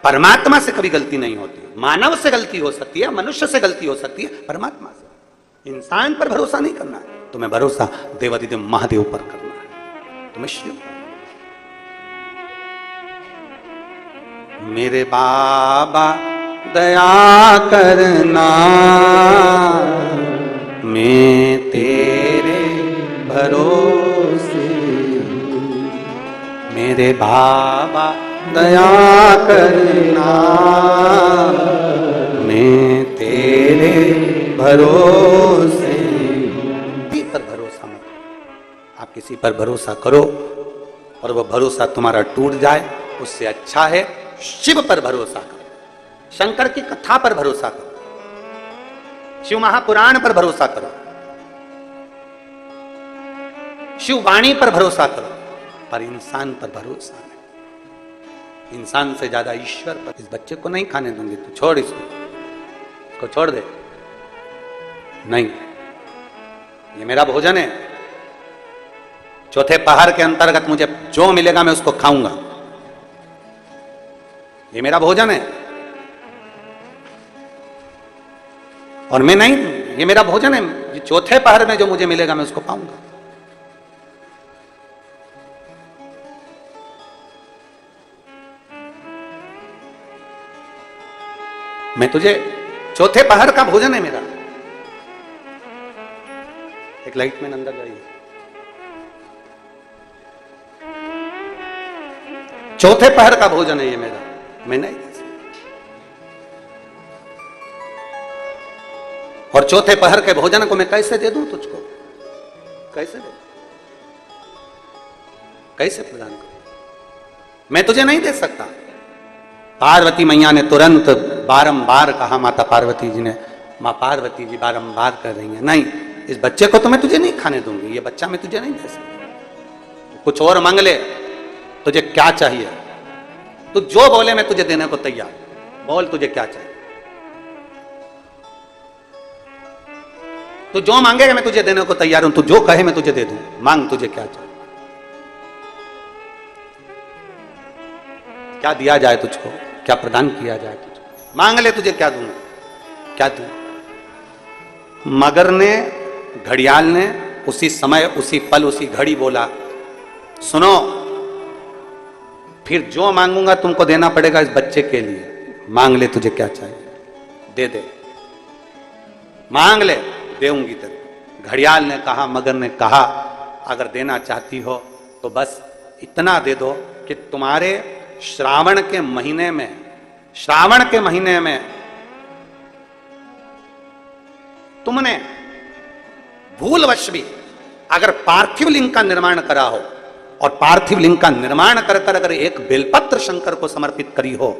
परमात्मा से कभी गलती नहीं होती। मानव से गलती हो सकती है, मनुष्य से गलती हो सकती है, परमात्मा से। इंसान पर भरोसा नहीं करना है, तुम्हें भरोसा देवादिदेव महादेव पर करना है, तुम्हें शिव। मेरे बाबा दया करना, मैं तेरे भरोसे, मेरे बाबा दया करना, मैं तेरे भरोसे। किसी पर भरोसा मत, आप किसी पर भरोसा करो और वह भरोसा तुम्हारा टूट जाए, उससे अच्छा है शिव पर भरोसा करो, शंकर की कथा पर भरोसा करो, शिव महापुराण पर भरोसा करो, शिव वाणी पर भरोसा करो, पर इंसान पर भरोसा नहीं। इंसान से ज्यादा ईश्वर पर। इस बच्चे को नहीं खाने दूंगी, तू छोड़ इसको छोड़ दे। नहीं, ये मेरा भोजन है, चौथे पहर के अंतर्गत मुझे जो मिलेगा मैं उसको खाऊंगा, ये मेरा भोजन है। और मैं नहीं, ये मेरा भोजन है, ये चौथे पहर में जो मुझे मिलेगा मैं उसको पाऊंगा। मैं तुझे, चौथे पहर का भोजन है मेरा। एक लाइट में अंदर जाइए, चौथे पहर का भोजन है ये मेरा, मैं नहीं। और चौथे पहर के भोजन को मैं कैसे दे दूं तुझको? कैसे दे, कैसे प्रदान करूं? मैं तुझे नहीं दे सकता। पार्वती मैया ने तुरंत बारंबार कहा, माता पार्वती जी ने, मां पार्वती जी बारंबार कर रही हैं, नहीं, इस बच्चे को तो मैं तुझे नहीं खाने दूंगी, ये बच्चा मैं तुझे नहीं दे सकती। कुछ और मांग ले, तुझे क्या चाहिए? तू जो बोले मैं तुझे देने को तैयार। बोल तुझे क्या चाहिए? तू जो मांगेगा मैं तुझे देने को तैयार हूं, तू जो कहे मैं तुझे दे दूं। मांग, तुझे क्या चाहिए? क्या दिया जाए तुझको, क्या प्रदान किया जाए तुझको? मांग ले, तुझे क्या दूंगा, क्या दूं? मगर ने, घड़ियाल ने उसी समय, उसी पल, उसी घड़ी बोला, सुनो, फिर जो मांगूंगा तुमको देना पड़ेगा इस बच्चे के लिए। मांग ले, तुझे क्या चाहिए, दे दे, मांग ले, देऊंगी तेरे। घड़ियाल ने कहा, मगर ने कहा, अगर देना चाहती हो तो बस इतना दे दो कि तुम्हारे श्रावण के महीने में, श्रावण के महीने में तुमने भूलवश भी अगर पार्थिव लिंग का निर्माण करा हो, और पार्थिव लिंग का निर्माण कर कर अगर एक बेलपत्र शंकर को समर्पित करी हो,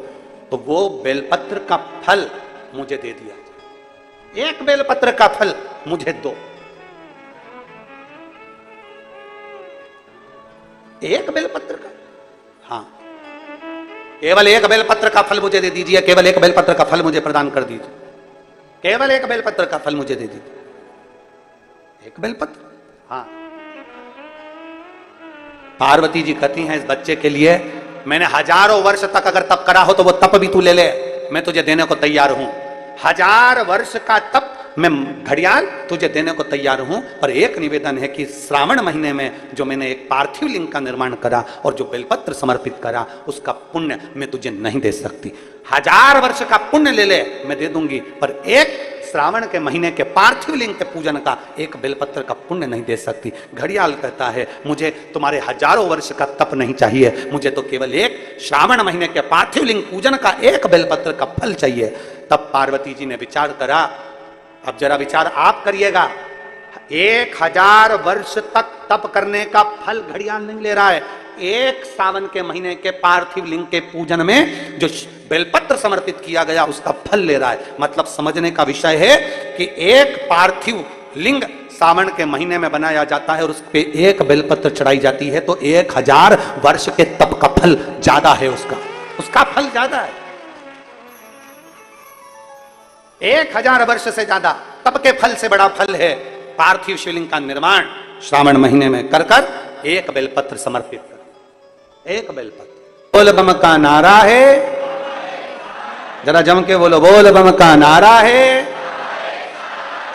तो वो बेलपत्र का फल मुझे दे दिया। एक बेलपत्र का फल मुझे दो, एक बेलपत्र का, हाँ, केवल एक बेलपत्र का फल मुझे दे दीजिए, केवल एक बेलपत्र का फल मुझे प्रदान कर दीजिए। केवल एक बेलपत्र का फल मुझे दे दीजिए, एक बेलपत्र। हाँ, पार्वती जी कहती हैं इस बच्चे के लिए मैंने हजारों वर्ष तक अगर तप करा हो तो वो तप भी तू ले ले, मैं तुझे देने को तैयार हूं। 1000 वर्ष का तप मैं घड़ियाल तुझे देने को तैयार हूं, पर एक निवेदन है कि श्रावण महीने में जो मैंने एक पार्थिव लिंग का निर्माण करा और जो बेलपत्र समर्पित करा उसका पुण्य मैं तुझे नहीं दे सकती। 1000 वर्ष का पुण्य ले ले मैं दे दूंगी, पर एक श्रावण के महीने के पार्थिव लिंग के पूजन का एक बेलपत्र का पुण्य नहीं दे सकती। घड़ियाल कहता है मुझे तुम्हारे हजारों वर्ष का तप नहीं चाहिए, मुझे तो केवल एक श्रावण महीने के पार्थिव लिंग पूजन का एक बेलपत्र का फल चाहिए। तब पार्वती जी ने विचार करा, अब जरा विचार आप करिएगा, 1000 वर्ष तक तप करने का फल घड़ियाल नहीं ले रहा है, एक सावन के महीने के पार्थिव लिंग के पूजन में जो बेलपत्र समर्पित किया गया उसका फल ले रहा है। मतलब समझने का विषय है कि एक पार्थिव लिंग सावन के महीने में बनाया जाता है और उस पे एक बेलपत्र चढ़ाई जाती है, तो 1000 वर्ष के तप का फल ज्यादा है, उसका फल ज्यादा है। 1000 वर्ष से ज्यादा तप के फल से बड़ा फल है पार्थिव शिवलिंग का निर्माण श्रावण महीने में कर कर एक बेलपत्र समर्पित कर, एक बेलपत्र। बोल बम का नारा है, जरा जम के बोलो, बोल बम का नारा है,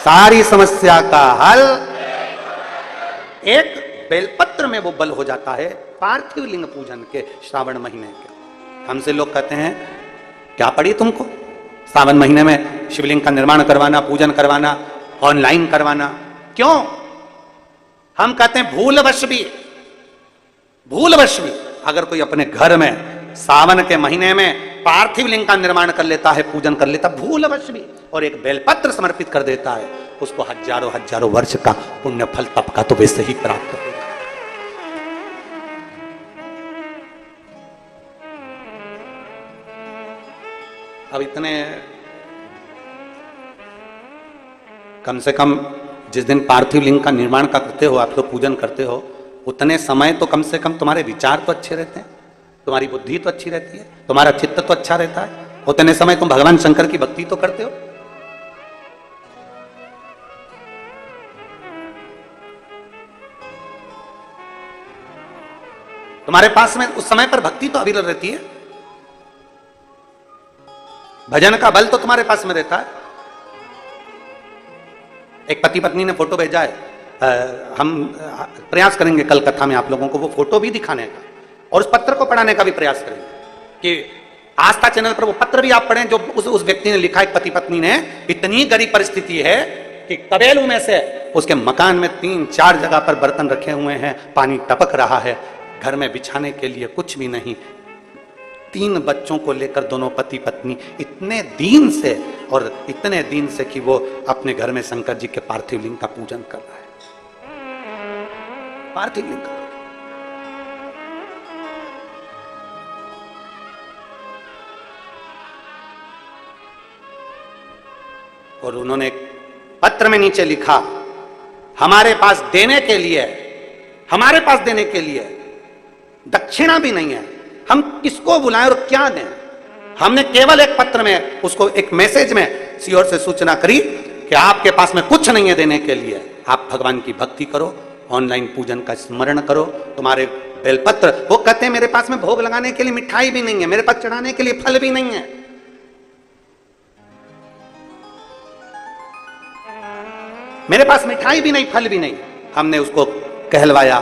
सारी समस्या का हल। एक बेलपत्र में वो बल हो जाता है पार्थिव लिंग पूजन के श्रावण महीने के। हमसे लोग कहते हैं क्या पड़ी तुमको सावन महीने में शिवलिंग का निर्माण करवाना, पूजन करवाना, ऑनलाइन करवाना, क्यों? हम कहते हैं भूलवश भी अगर कोई अपने घर में सावन के महीने में पार्थिव लिंग का निर्माण कर लेता है, पूजन कर लेता, भूलवश भी, और एक बेलपत्र समर्पित कर देता है, उसको हजारों वर्ष का पुण्य फल तप का तो वैसे ही प्राप्त होगा। अब इतने कम से कम जिस दिन पार्थिव लिंग का निर्माण का करते हो आप लोग, पूजन करते हो, उतने समय तो कम से कम तुम्हारे विचार तो अच्छे रहते हैं, तुम्हारी बुद्धि तो अच्छी रहती है, तुम्हारा चित्त तो अच्छा रहता है, उतने समय तुम भगवान शंकर की भक्ति तो करते हो। तुम्हारे पास में उस समय पर भक्ति तो अविरल रहती है, भजन का बल तो तुम्हारे पास में रहता है। एक पति पत्नी ने फोटो भेजा है, हम प्रयास करेंगे कल कथा में आप लोगों को वो फोटो भी दिखाने का और उस पत्र को पढ़ाने का भी प्रयास करेंगे कि आस्था चैनल पर वो पत्र भी आप पढ़ें जो उस व्यक्ति ने लिखा है। पति पत्नी ने, इतनी गरीब परिस्थिति है कि कबेलू में से उसके मकान में 3-4 जगह पर बर्तन रखे हुए हैं, पानी टपक रहा है, घर में बिछाने के लिए कुछ भी नहीं, 3 बच्चों को लेकर दोनों पति पत्नी इतने दीन से कि वो अपने घर में शंकर जी के पार्थिव लिंग का पूजन कर रहा है, पार्थिव लिंग का। और उन्होंने एक पत्र में नीचे लिखा, हमारे पास देने के लिए दक्षिणा भी नहीं है, हम किसको बुलाएं और क्या दें। हमने केवल एक पत्र में उसको एक मैसेज में सीओर से सूचना करी कि आपके पास में कुछ नहीं है देने के लिए, आप भगवान की भक्ति करो, ऑनलाइन पूजन का स्मरण करो, तुम्हारे बेलपत्र, वो कहते हैं मेरे पास में भोग लगाने के लिए मिठाई भी नहीं है, मेरे पास चढ़ाने के लिए फल भी नहीं है। मेरे पास मिठाई भी नहीं, फल भी नहीं। हमने उसको कहलवाया,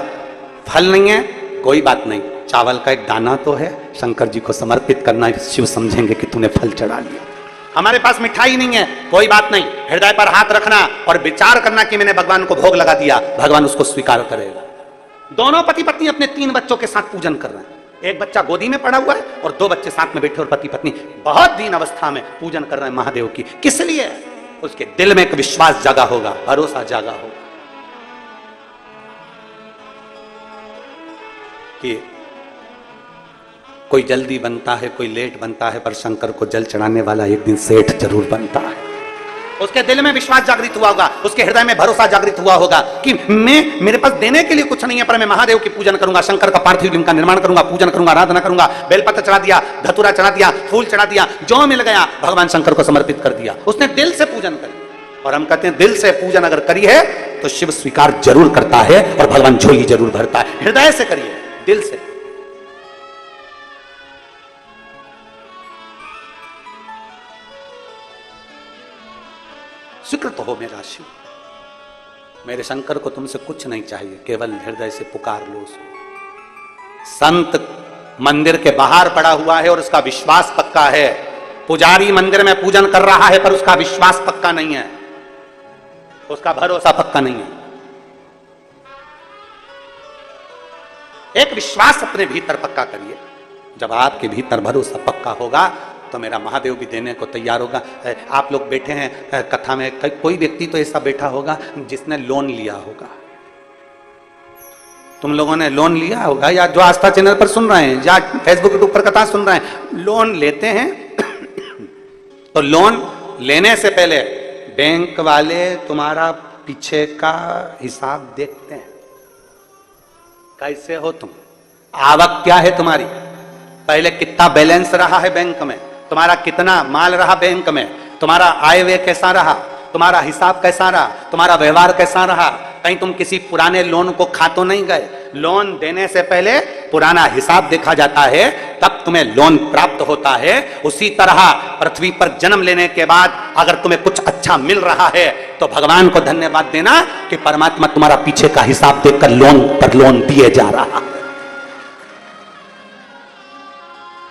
फल नहीं है कोई बात नहीं, चावल का एक दाना तो है, शंकर जी को समर्पित करना, शिव समझेंगे कि तूने फल चढ़ा लिया। हमारे पास मिठाई नहीं है, कोई बात नहीं, हृदय पर हाथ रखना और विचार करना कि मैंने भगवान को भोग लगा दिया, भगवान उसको स्वीकार करेगा। दोनों पति पत्नी अपने 3 बच्चों के साथ पूजन कर रहे हैं, एक बच्चा गोदी में पड़ा हुआ है और 2 बच्चे साथ में बैठे और पति पत्नी बहुत दीन अवस्था में पूजन कर रहे हैं महादेव की। किस लिए? उसके दिल में एक विश्वास जागा होगा, भरोसा जागा होगा कि कोई जल्दी बनता है, कोई लेट बनता है, पर शंकर को जल चढ़ाने वाला एक दिन सेठ जरूर बनता है। उसके दिल में विश्वास जागृत हुआ होगा, उसके हृदय में भरोसा जागृत हुआ होगा कि मेरे पास देने के लिए कुछ नहीं है, पर मैं महादेव की पूजन करूंगा, शंकर का पार्थिव लिंग का निर्माण करूंगा, पूजन करूंगा, आराधना करूंगा, बेलपत्र चढ़ा दिया, धतूरा चढ़ा दिया, फूल चढ़ा दिया, जो मिल गया भगवान शंकर को समर्पित कर दिया। उसने दिल से पूजन कर। और हम कहते हैं दिल से पूजन अगर करी है तो शिव स्वीकार जरूर करता है और भगवान झोली जरूर भरता है। हृदय से करिए, दिल से। स्वीकृत हो मेरा शिव, मेरे शंकर को तुमसे कुछ नहीं चाहिए, केवल हृदय से पुकार लो। संत मंदिर के बाहर पड़ा हुआ है और उसका विश्वास पक्का है, पुजारी मंदिर में पूजन कर रहा है पर उसका विश्वास पक्का नहीं है, उसका भरोसा पक्का नहीं है। एक विश्वास अपने भीतर पक्का करिए, जब आपके भीतर भरोसा पक्का होगा तो मेरा महादेव भी देने को तैयार होगा। आप लोग बैठे हैं कथा में, कोई व्यक्ति तो ऐसा बैठा होगा जिसने लोन लिया होगा। तुम लोगों ने लोन लिया होगा, या जो आस्था चैनल पर सुन रहे हैं या फेसबुक यूट्यूब पर कथा सुन रहे हैं, लोन लेते हैं तो लोन लेने से पहले बैंक वाले तुम्हारा पीछे का हिसाब देखते हैं, कैसे हो तुम, आवक क्या है तुम्हारी, पहले कितना बैलेंस रहा है बैंक में, तुम्हारा कितना माल रहा बैंक में, तुम्हारा आय व्यय कैसा रहा, तुम्हारा हिसाब कैसा रहा, तुम्हारा व्यवहार कैसा रहा। कहीं तुम किसी पुराने लोन को खा तो नहीं गए। लोन देने से पहले पुराना हिसाब देखा जाता है, तब तुम्हें लोन प्राप्त होता है। उसी तरह पृथ्वी पर जन्म लेने के बाद अगर तुम्हें कुछ अच्छा मिल रहा है तो भगवान को धन्यवाद देना कि परमात्मा तुम्हारा पीछे का हिसाब देखकर लोन पर लोन दिए जा रहा।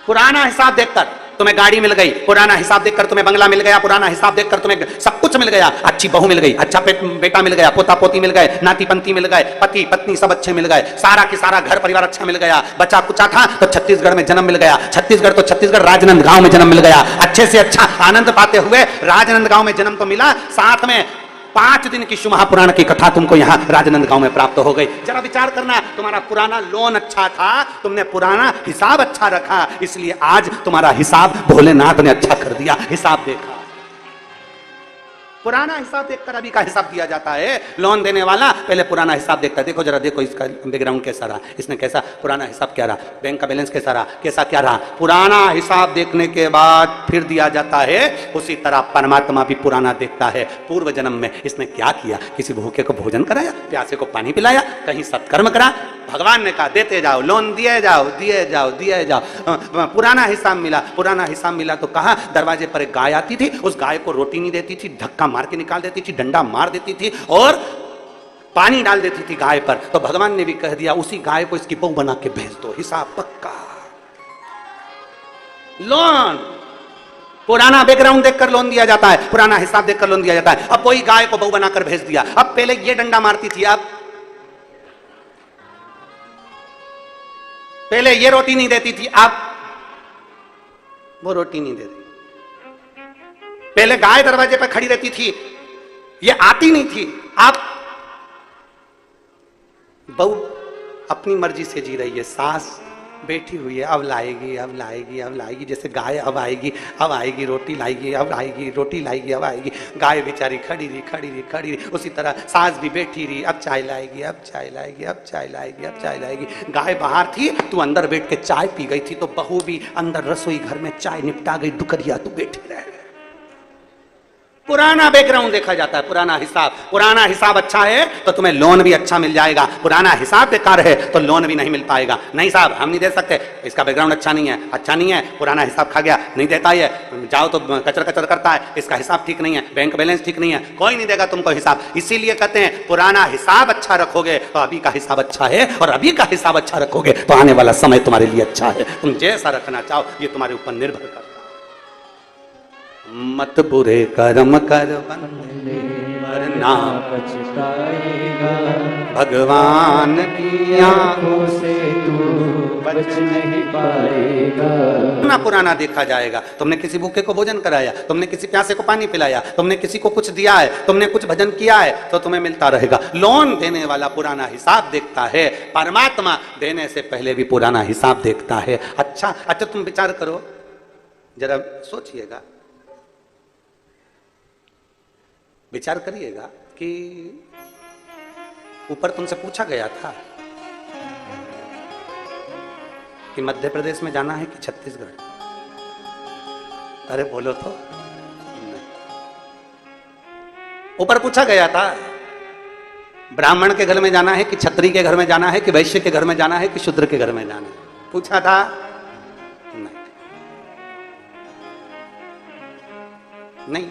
पुराना हिसाब देखकर तुम्हें गाड़ी मिल गई, पुराना हिसाब देखकर तुम्हें बंगला मिल गया, पुराना हिसाब देखकर तुम्हें सब कुछ मिल गया, अच्छी बहू मिल गई, अच्छा बेटा मिल गया, पोता पोती मिल गए, नाती पंती मिल गए, पति पत्नी सब अच्छे मिल गए, सारा की सारा घर परिवार अच्छा मिल गया। बच्चा कुचा था तो छत्तीसगढ़ में जन्म मिल गया, छत्तीसगढ़ राजनांदगांव में जन्म मिल गया, अच्छे से अच्छा आनंद पाते हुए राजनांदगांव में जन्म तो मिला, साथ में 5 दिन की शिव महापुराण की कथा तुमको यहाँ राजनांदगांव में प्राप्त हो गई। जरा विचार करना, तुम्हारा पुराना लोन अच्छा था, तुमने पुराना हिसाब अच्छा रखा, इसलिए आज तुम्हारा हिसाब भोलेनाथ ने अच्छा कर दिया। हिसाब देखा, पुराना हिसाब देखकर अभी का हिसाब दिया जाता है। लोन देने वाला पहले पुराना हिसाब देखता है, देखो जरा देखो इसका बैकग्राउंड कैसा रहा, इसने कैसा पुराना हिसाब क्या रहा, बैंक का बैलेंस कैसा रहा, कैसा क्या रहा, पुराना हिसाब देखने के बाद फिर दिया जाता है। उसी तरह परमात्मा भी पुराना देखता है, पूर्व जन्म में इसने क्या किया, किसी भूखे को भोजन कराया, प्यासे को पानी पिलाया, कहीं सत्कर्म करा। भगवान ने कहा देते जाओ, लोन दिए जाओ दिए जाओ दिए जाओ। पुराना हिसाब मिला तो कहा दरवाजे पर एक गाय आती थी, उस गाय को रोटी नहीं देती थी, धक्का मार के निकाल देती थी, डंडा मार देती थी और पानी डाल देती थी गाय पर। तो भगवान ने भी कह दिया उसी गाय को इसकी बहू बना के भेज दो, हिसाब पक्का। लोन पुराना बैकग्राउंड देखकर लोन दिया जाता है, पुराना हिसाब देखकर लोन दिया जाता है। अब वही गाय को बहू बनाकर भेज दिया। अब पहले ये डंडा मारती थी, अब पहले ये रोटी नहीं देती थी, अब वो रोटी नहीं देती। पहले गाय दरवाजे पर खड़ी रहती थी, ये आती नहीं थी, अब बहू अपनी मर्जी से जी रही है, सास बैठी हुई है, अब लाएगी अब लाएगी अब लाएगी, जैसे गाय अब आएगी रोटी लाएगी, अब आएगी रोटी लाएगी, अब आएगी। गाय बेचारी खड़ी रही, उसी तरह सास भी बैठी रही, अब चाय लाएगी अब चाय लाएगी अब चाय लाएगी अब चाय लाएगी। गाय बाहर थी, तू अंदर बैठ के चाय पी गई थी, तो बहू भी अंदर रसोई घर में चाय निपटा गई, दुकरिया तू बैठी रह। पुराना बैकग्राउंड देखा जाता है, पुराना हिसाब अच्छा है तो तुम्हें लोन भी अच्छा मिल जाएगा, पुराना हिसाब बेकार है तो लोन भी नहीं मिल पाएगा। नहीं साहब हम नहीं दे सकते, इसका बैकग्राउंड अच्छा नहीं है, पुराना हिसाब खा गया, नहीं देता है, जाओ तो कचर करता है, इसका हिसाब ठीक नहीं है, बैंक बैलेंस ठीक नहीं है, कोई नहीं देगा तुमको हिसाब। इसीलिए कहते हैं पुराना हिसाब अच्छा रखोगे तो अभी का हिसाब अच्छा है, और अभी का हिसाब अच्छा रखोगे तो आने वाला समय तुम्हारे लिए अच्छा है। तुम जैसा रखना चाहो ये तुम्हारे ऊपर निर्भर करता है। मत बुरे कर्म कर वरना पछताएगा, भगवान की आंखों से तू बच नहीं पाएगा। ना पुराना देखा जाएगा, तुमने किसी भूखे को भोजन कराया, तुमने किसी प्यासे को पानी पिलाया, तुमने किसी को कुछ दिया है, तुमने कुछ भजन किया है तो तुम्हें मिलता रहेगा। लोन देने वाला पुराना हिसाब देखता है, परमात्मा देने से पहले भी पुराना हिसाब देखता है। अच्छा तुम विचार करो, जरा सोचिएगा, विचार करिएगा कि ऊपर तुमसे पूछा गया था कि मध्य प्रदेश में जाना है कि छत्तीसगढ़? अरे बोलो तो। ऊपर पूछा गया था ब्राह्मण के घर में जाना है कि क्षत्रिय के घर में जाना है कि वैश्य के घर में जाना है कि शूद्र के घर में जाना है? पूछा था? नहीं,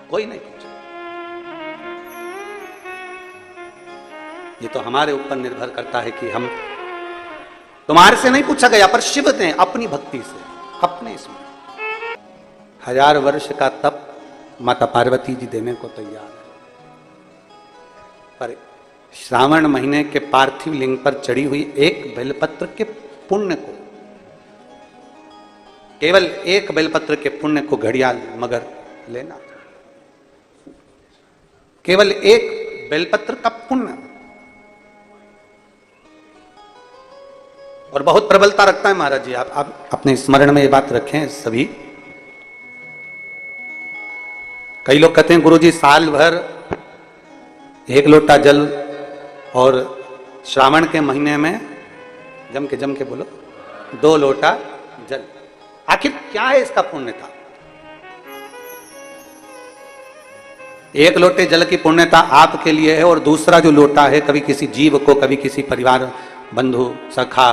कोई नहीं पूछा। ये तो हमारे ऊपर निर्भर करता है कि हम, तुम्हारे से नहीं पूछा गया पर शिव ने अपनी भक्ति से, अपने इसमें 1000 वर्ष का तप माता पार्वती जी देने को तैयार है। पर श्रावण महीने के पार्थिव लिंग पर चढ़ी हुई एक बेलपत्र के पुण्य को, केवल एक बेलपत्र के पुण्य को घड़ियाल मगर लेना, केवल एक बेलपत्र का पुण्य, और बहुत प्रबलता रखता है महाराज जी। आप अपने स्मरण में ये बात रखें सभी। कई लोग कहते हैं गुरुजी साल भर 1 लोटा जल और श्रावण के महीने में जम के बोलो 2 लोटा जल। आखिर क्या है इसका पुण्यता? 1 लोटे जल की पुण्यता आपके लिए है, और दूसरा जो लोटा है कभी किसी जीव को, कभी किसी परिवार बंधु सखा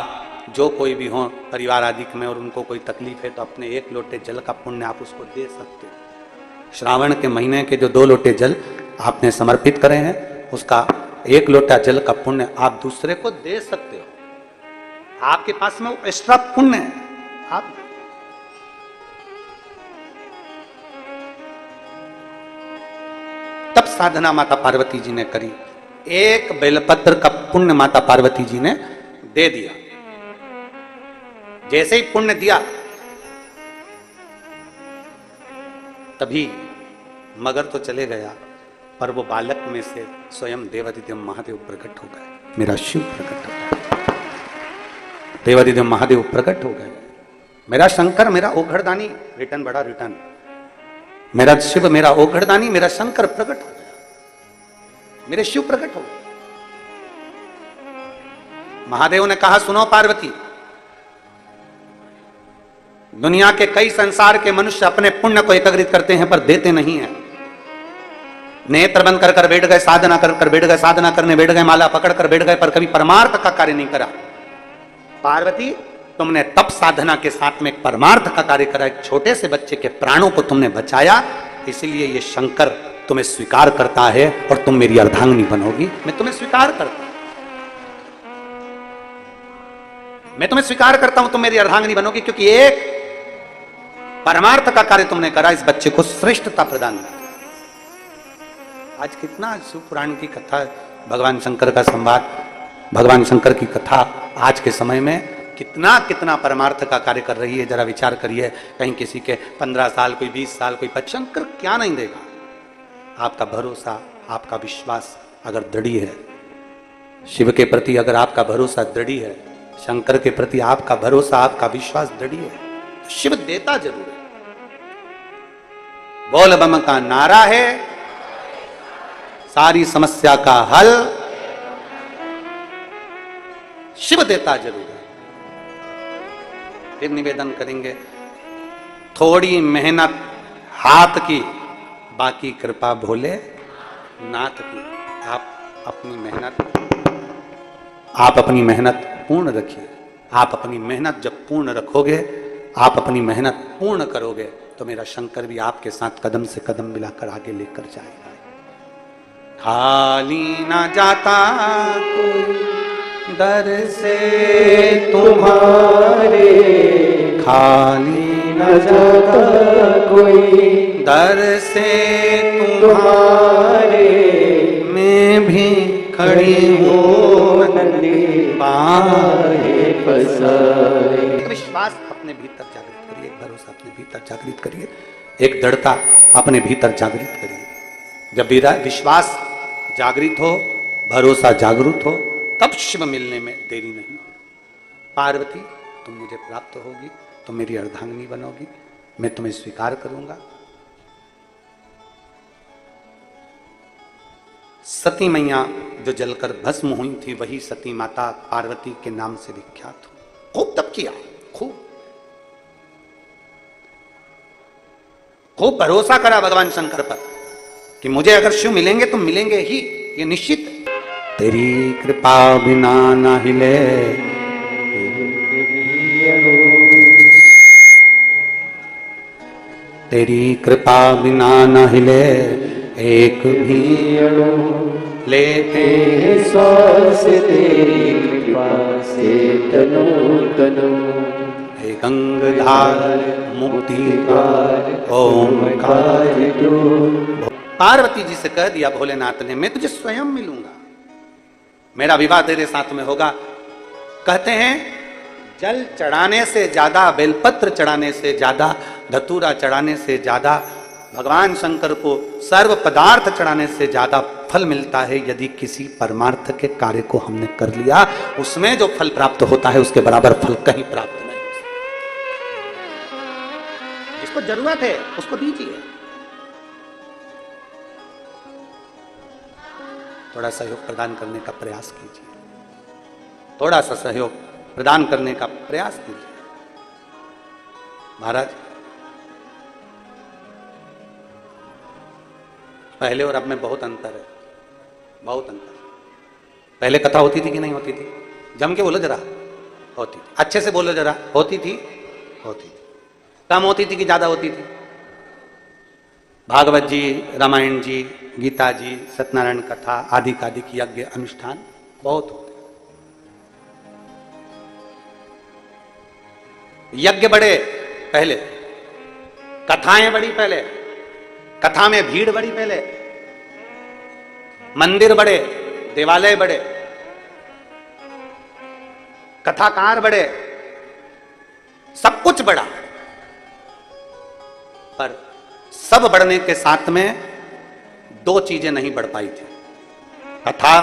जो कोई भी हो परिवार आदि में, और उनको कोई तकलीफ है तो अपने 1 लोटे जल का पुण्य आप उसको दे सकते हो। श्रावण के महीने के जो 2 लोटे जल आपने समर्पित करे हैं, उसका 1 लोटा जल का पुण्य आप दूसरे को दे सकते हो। आपके पास में वो एक्स्ट्रा पुण्य है। आप तब साधना माता पार्वती जी ने करी, 1 बेलपत्र का पुण्य माता पार्वती जी ने दे दिया। जैसे ही पुण्य दिया तभी मगर तो चले गया, पर वो बालक में से स्वयं देवादिदेव महादेव प्रकट हो गए। मेरा शिव प्रकट हो गया, देवादिदेव महादेव प्रकट हो गए। मेरा शंकर, मेरा ओघड़दानी, रिटर्न बड़ा रिटर्न, मेरा शिव, मेरा ओघड़दानी, मेरा शंकर प्रकट हो गया, मेरे शिव प्रकट हो गए। महादेव ने कहा सुनो पार्वती, दुनिया के कई संसार के मनुष्य अपने पुण्य को एकत्रित करते हैं पर देते नहीं हैं। नेत्र बंद कर बैठ गए, साधना कर बैठ गए, साधना करने बैठ गए, माला पकड़ कर बैठ गए, पर कभी परमार्थ का कार्य नहीं करा। पार्वती, तुमने तप साधना के साथ में एक परमार्थ का कार्य करा, एक छोटे से बच्चे के प्राणों को तुमने बचाया, इसलिए ये शंकर तुम्हें स्वीकार करता है और तुम मेरी अर्धांगिनी बनोगी। मैं तुम्हें स्वीकार करता हूं, मैं तुम्हें स्वीकार करता हूं, तुम मेरी अर्धांगिनी बनोगी, क्योंकि एक परमार्थ का कार्य तुमने करा, इस बच्चे को श्रेष्ठता प्रदान की। आज कितना शिव पुराण की कथा, भगवान शंकर का संवाद, भगवान शंकर की कथा आज के समय में कितना कितना परमार्थ का कार्य कर रही है। जरा विचार करिए, कहीं किसी के 15 साल, कोई 20 साल, कोई 25, शंकर क्या नहीं देगा? आपका भरोसा, आपका विश्वास अगर दृढ़ है, शिव के प्रति अगर आपका भरोसा दृढ़ है, शंकर के प्रति आपका भरोसा, आपका विश्वास दृढ़ है, तो शिव देता जरूर है। बोल बम का नारा है, सारी समस्या का हल शिव देता जरूर है। फिर निवेदन करेंगे, थोड़ी मेहनत हाथ की, बाकी कृपा भोले नाथ की। आप अपनी मेहनत पूर्ण रखिए। आप अपनी मेहनत जब पूर्ण रखोगे, आप अपनी मेहनत पूर्ण करोगे, तो मेरा शंकर भी आपके साथ कदम से कदम मिलाकर आगे लेकर जाएगा। खाली ना जाता कोई दर से तुम्हारे, खाली न जाता कोई दर से तुम्हारे, मैं भी खड़ी हूँ नंदी पाए पसारे। विश्वास अपने भीतर जागृत करिए, एक भरोसा अपने भीतर जागृत करिए, एक दृढ़ता अपने भीतर जागृत करिए। जब विश्वास जागृत हो, भरोसा जागृत हो, तब शिव मिलने में देरी नहीं। पार्वती, तुम मुझे प्राप्त होगी, तुम मेरी अर्धांगिनी बनोगी, मैं तुम्हें स्वीकार करूंगा। सती मैया जो जलकर भस्म हुई थी, वही सती माता पार्वती के नाम से विख्यात हो। खूब तप किया, खूब भरोसा करा भगवान शंकर पर कि मुझे अगर शिव मिलेंगे तो मिलेंगे ही, ये निश्चित है। तेरी कृपा बिना न हिले, तेरी कृपा बिना न हिले एक भी अणु, लेते श्वास तेरी कृपा से तनु तनु। हे गंगाधर मुक्ति ओंकार। पार्वती जी से कह दिया भोलेनाथ ने, मैं तुझे स्वयं मिलूंगा, मेरा विवाह तेरे साथ में होगा। कहते हैं जल चढ़ाने से ज्यादा, बेलपत्र चढ़ाने से ज्यादा, धतूरा चढ़ाने से ज्यादा, भगवान शंकर को सर्व पदार्थ चढ़ाने से ज्यादा फल मिलता है यदि किसी परमार्थ के कार्य को हमने कर लिया। उसमें जो फल प्राप्त होता है उसके बराबर फल कहीं प्राप्त नहीं। जिसको जरूरत है उसको दीजिए। थोड़ा सहयोग प्रदान करने का प्रयास कीजिए, थोड़ा सा सहयोग प्रदान करने का प्रयास कीजिए। महाराज, पहले और अब में बहुत अंतर है, बहुत अंतर। पहले कथा होती थी कि नहीं होती थी? जम के बोलो जरा, होती थी। अच्छे से बोलो जरा, होती थी? होती थी। कम होती थी कि ज्यादा होती थी? भागवत जी, रामायण जी, गीता जी, सत्यनारायण कथा, आदि कादिक यज्ञ अनुष्ठान बहुत होते। यज्ञ बड़े पहले, कथाएं बड़ी पहले, कथा में भीड़ बड़ी पहले, मंदिर बड़े, देवालय बड़े, कथाकार बड़े, सब कुछ बड़ा। पर सब बढ़ने के साथ में दो चीजें नहीं बढ़ पाई थी। कथा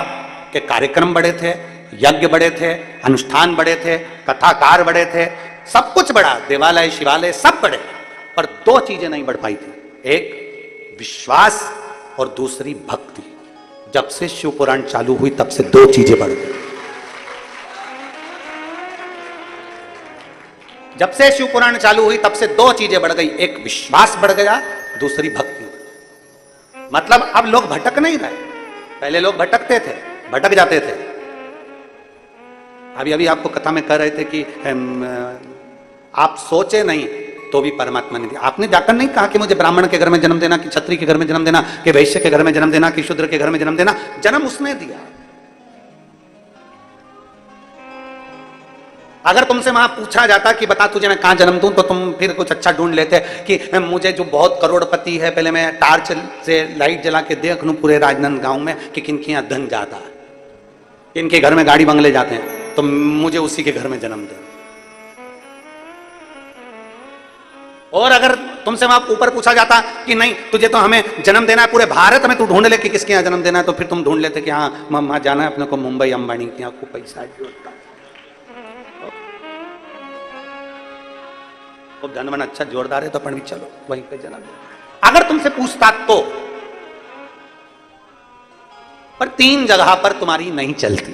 के कार्यक्रम बड़े थे, यज्ञ बड़े थे, अनुष्ठान बड़े थे, कथाकार बड़े थे, सब कुछ बड़ा, देवालय शिवालय सब बड़े, पर दो चीजें नहीं बढ़ पाई थी। एक विश्वास और दूसरी भक्ति। जब से शिव पुराण चालू हुई तब से दो चीजें बढ़ गई। जब से शिव पुराण चालू हुई तब से दो चीजें बढ़ गई, एक विश्वास बढ़ गया, दूसरी भक्ति। मतलब अब लोग भटक नहीं रहे। पहले लोग भटकते थे, भटक जाते थे। अभी अभी आपको कथा में कह रहे थे कि आप सोचे नहीं तो भी परमात्मा ने दिया। आपने जाकर नहीं कहा कि मुझे ब्राह्मण के घर में जन्म देना, कि क्षत्रिय के घर में जन्म देना, कि वैश्य के घर में जन्म देना, कि शूद्र के घर में जन्म देना। जन्म उसने दिया। अगर तुमसे वहां पूछा जाता कि बता तुझे मैं कहां जन्म दूं, तो तुम फिर कुछ अच्छा ढूंढ लेते कि मुझे जो बहुत करोड़पति है, पहले मैं टार्च से लाइट जला के देख लूं पूरे राजनांदगांव में कि किनके यहां धन जाता है, किनके घर में गाड़ी बंगले जाते हैं, तो मुझे उसी के घर में जन्म दे। और अगर तुमसे वहां ऊपर पूछा जाता कि नहीं तुझे तो हमें जन्म देना है पूरे भारत में, तू ढूंढ ले कि किसके यहाँ जन्म देना है, तो फिर तुम ढूंढ लेते कि हाँ वहां जाना है अपने को, मुंबई अंबानी के यहाँ, को पैसा जोड़ता, खूब धन मन अच्छा जोरदार है, तो अपन भी चलो वहीं पे जन्म दे। अगर तुमसे पूछता तो, पर तीन जगह पर तुम्हारी नहीं चलती,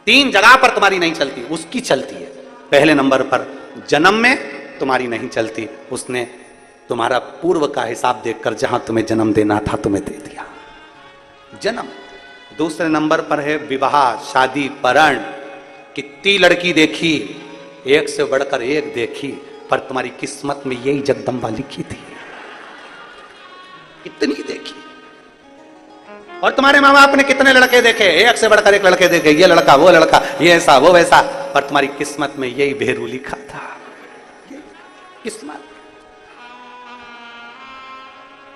तीन जगह पर तुम्हारी नहीं चलती, उसकी चलती है। पहले नंबर पर जन्म में तुम्हारी नहीं चलती, उसने तुम्हारा पूर्व का हिसाब देखकर जहां तुम्हें जन्म देना था तुम्हें दे दिया, जन्म। दूसरे नंबर पर है विवाह, शादी, परण। कितनी लड़की देखी, एक से बढ़कर एक देखी, पर तुम्हारी किस्मत में यही जगदम्बा लिखी थी, इतनी देखी। और तुम्हारे माँ बाप ने कितने लड़के देखे, एक से बढ़कर एक लड़के देखे, ये लड़का वो लड़का, ये ऐसा वो वैसा, पर तुम्हारी किस्मत में यही भेरू लिखा था, किस्मत।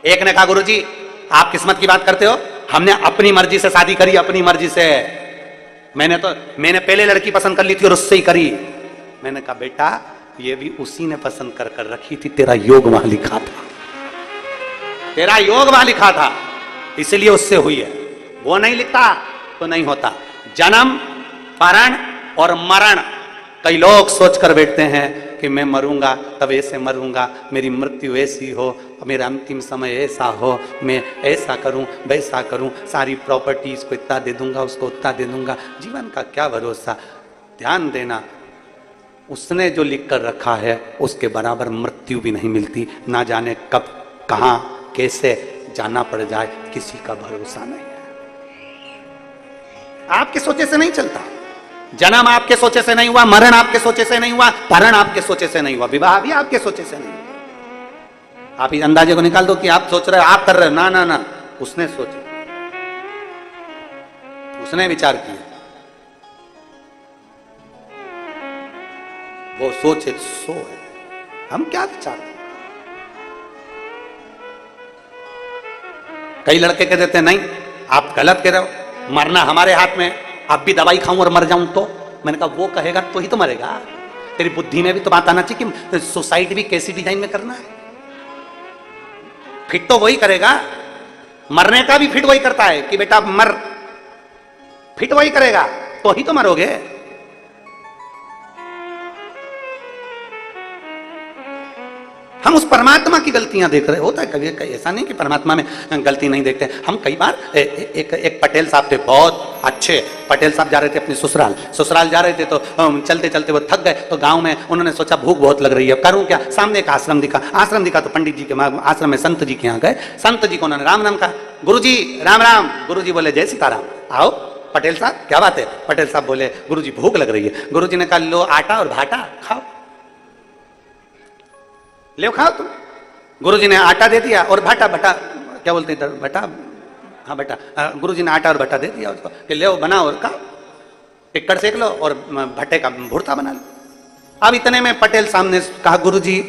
एक ने कहा गुरुजी आप किस्मत की बात करते हो, हमने अपनी मर्जी से शादी करी, अपनी मर्जी से। मैंने पहले लड़की पसंद कर ली थी और उससे ही करी। मैंने कहा बेटा ये भी उसी ने पसंद कर कर रखी थी, तेरा योग वहां लिखा था, तेरा योग वहां लिखा था, इसलिए उससे हुई है। वो नहीं लिखता तो नहीं होता। जन्म, परण और मरण। कई लोग सोच कर बैठते हैं कि मैं मरूंगा तब ऐसे मरूंगा, मेरी मृत्यु ऐसी हो, मेरा अंतिम समय ऐसा हो, मैं ऐसा करूं वैसा करूं, सारी प्रॉपर्टी इसको इतना दे दूंगा उसको उतना दे दूंगा। जीवन का क्या भरोसा। ध्यान देना, उसने जो लिख कर रखा है उसके बराबर मृत्यु भी नहीं मिलती। ना जाने कब कहां कैसे जाना पड़ जाए, किसी का भरोसा नहीं है। आपके सोचे से नहीं चलता। जन्म आपके सोचे से नहीं हुआ, मरण आपके सोचे से नहीं हुआ, भरण आपके सोचे से नहीं हुआ, विवाह भी आपके सोचे से नहीं हुआ। आप इस अंदाजे को निकाल दो कि आप सोच रहे हो, आप कर रहे हो। ना ना ना, उसने सोचा, उसने विचार किया। वो सोचे सो है, हम क्या विचार। कई लड़के कह देते हैं नहीं आप गलत कह रहे हो, मरना हमारे हाथ में, अब भी दवाई खाऊं और मर जाऊं तो। मैंने कहा वो कहेगा तो ही तो मरेगा। तेरी बुद्धि में भी तो बात आना चाहिए कि सोसाइटी भी कैसी डिजाइन में करना है। फिट तो वही करेगा, मरने का भी फिट वही करता है कि बेटा मर, फिट वही करेगा तो ही तो मरोगे। हम उस परमात्मा की गलतियां देख रहे होता है। कभी ऐसा नहीं कि परमात्मा में गलती नहीं देखते। हम कई बार एक पटेल साहब थे, बहुत अच्छे पटेल साहब, जा रहे थे अपने ससुराल जा रहे थे, तो चलते चलते वो थक गए। तो गांव में उन्होंने सोचा भूख बहुत लग रही है, करूं क्या। सामने एक आश्रम दिखा तो पंडित जी के आश्रम में संत जी के यहाँ गए। संत जी को उन्होंने राम राम कहा, गुरु जी राम राम। गुरु जी बोले जय सीताराम। आओ पटेल साहब क्या बात है। पटेल साहब बोले गुरु जी भूख लग रही है। गुरु जी ने कहा लो आटा और भाटा खाओ, ले खाओ तुम। गुरुजी ने आटा दे दिया और भट्टा क्या बोलते हैं भट्टा, हाँ भट्टा। गुरुजी ने आटा और भट्टा दे दिया उसको कि ले बनाओ और खाओ, टिक्कड़ सेक लो और भट्टे का भुर्ता बना लो। अब इतने में पटेल सामने कहा गुरुजी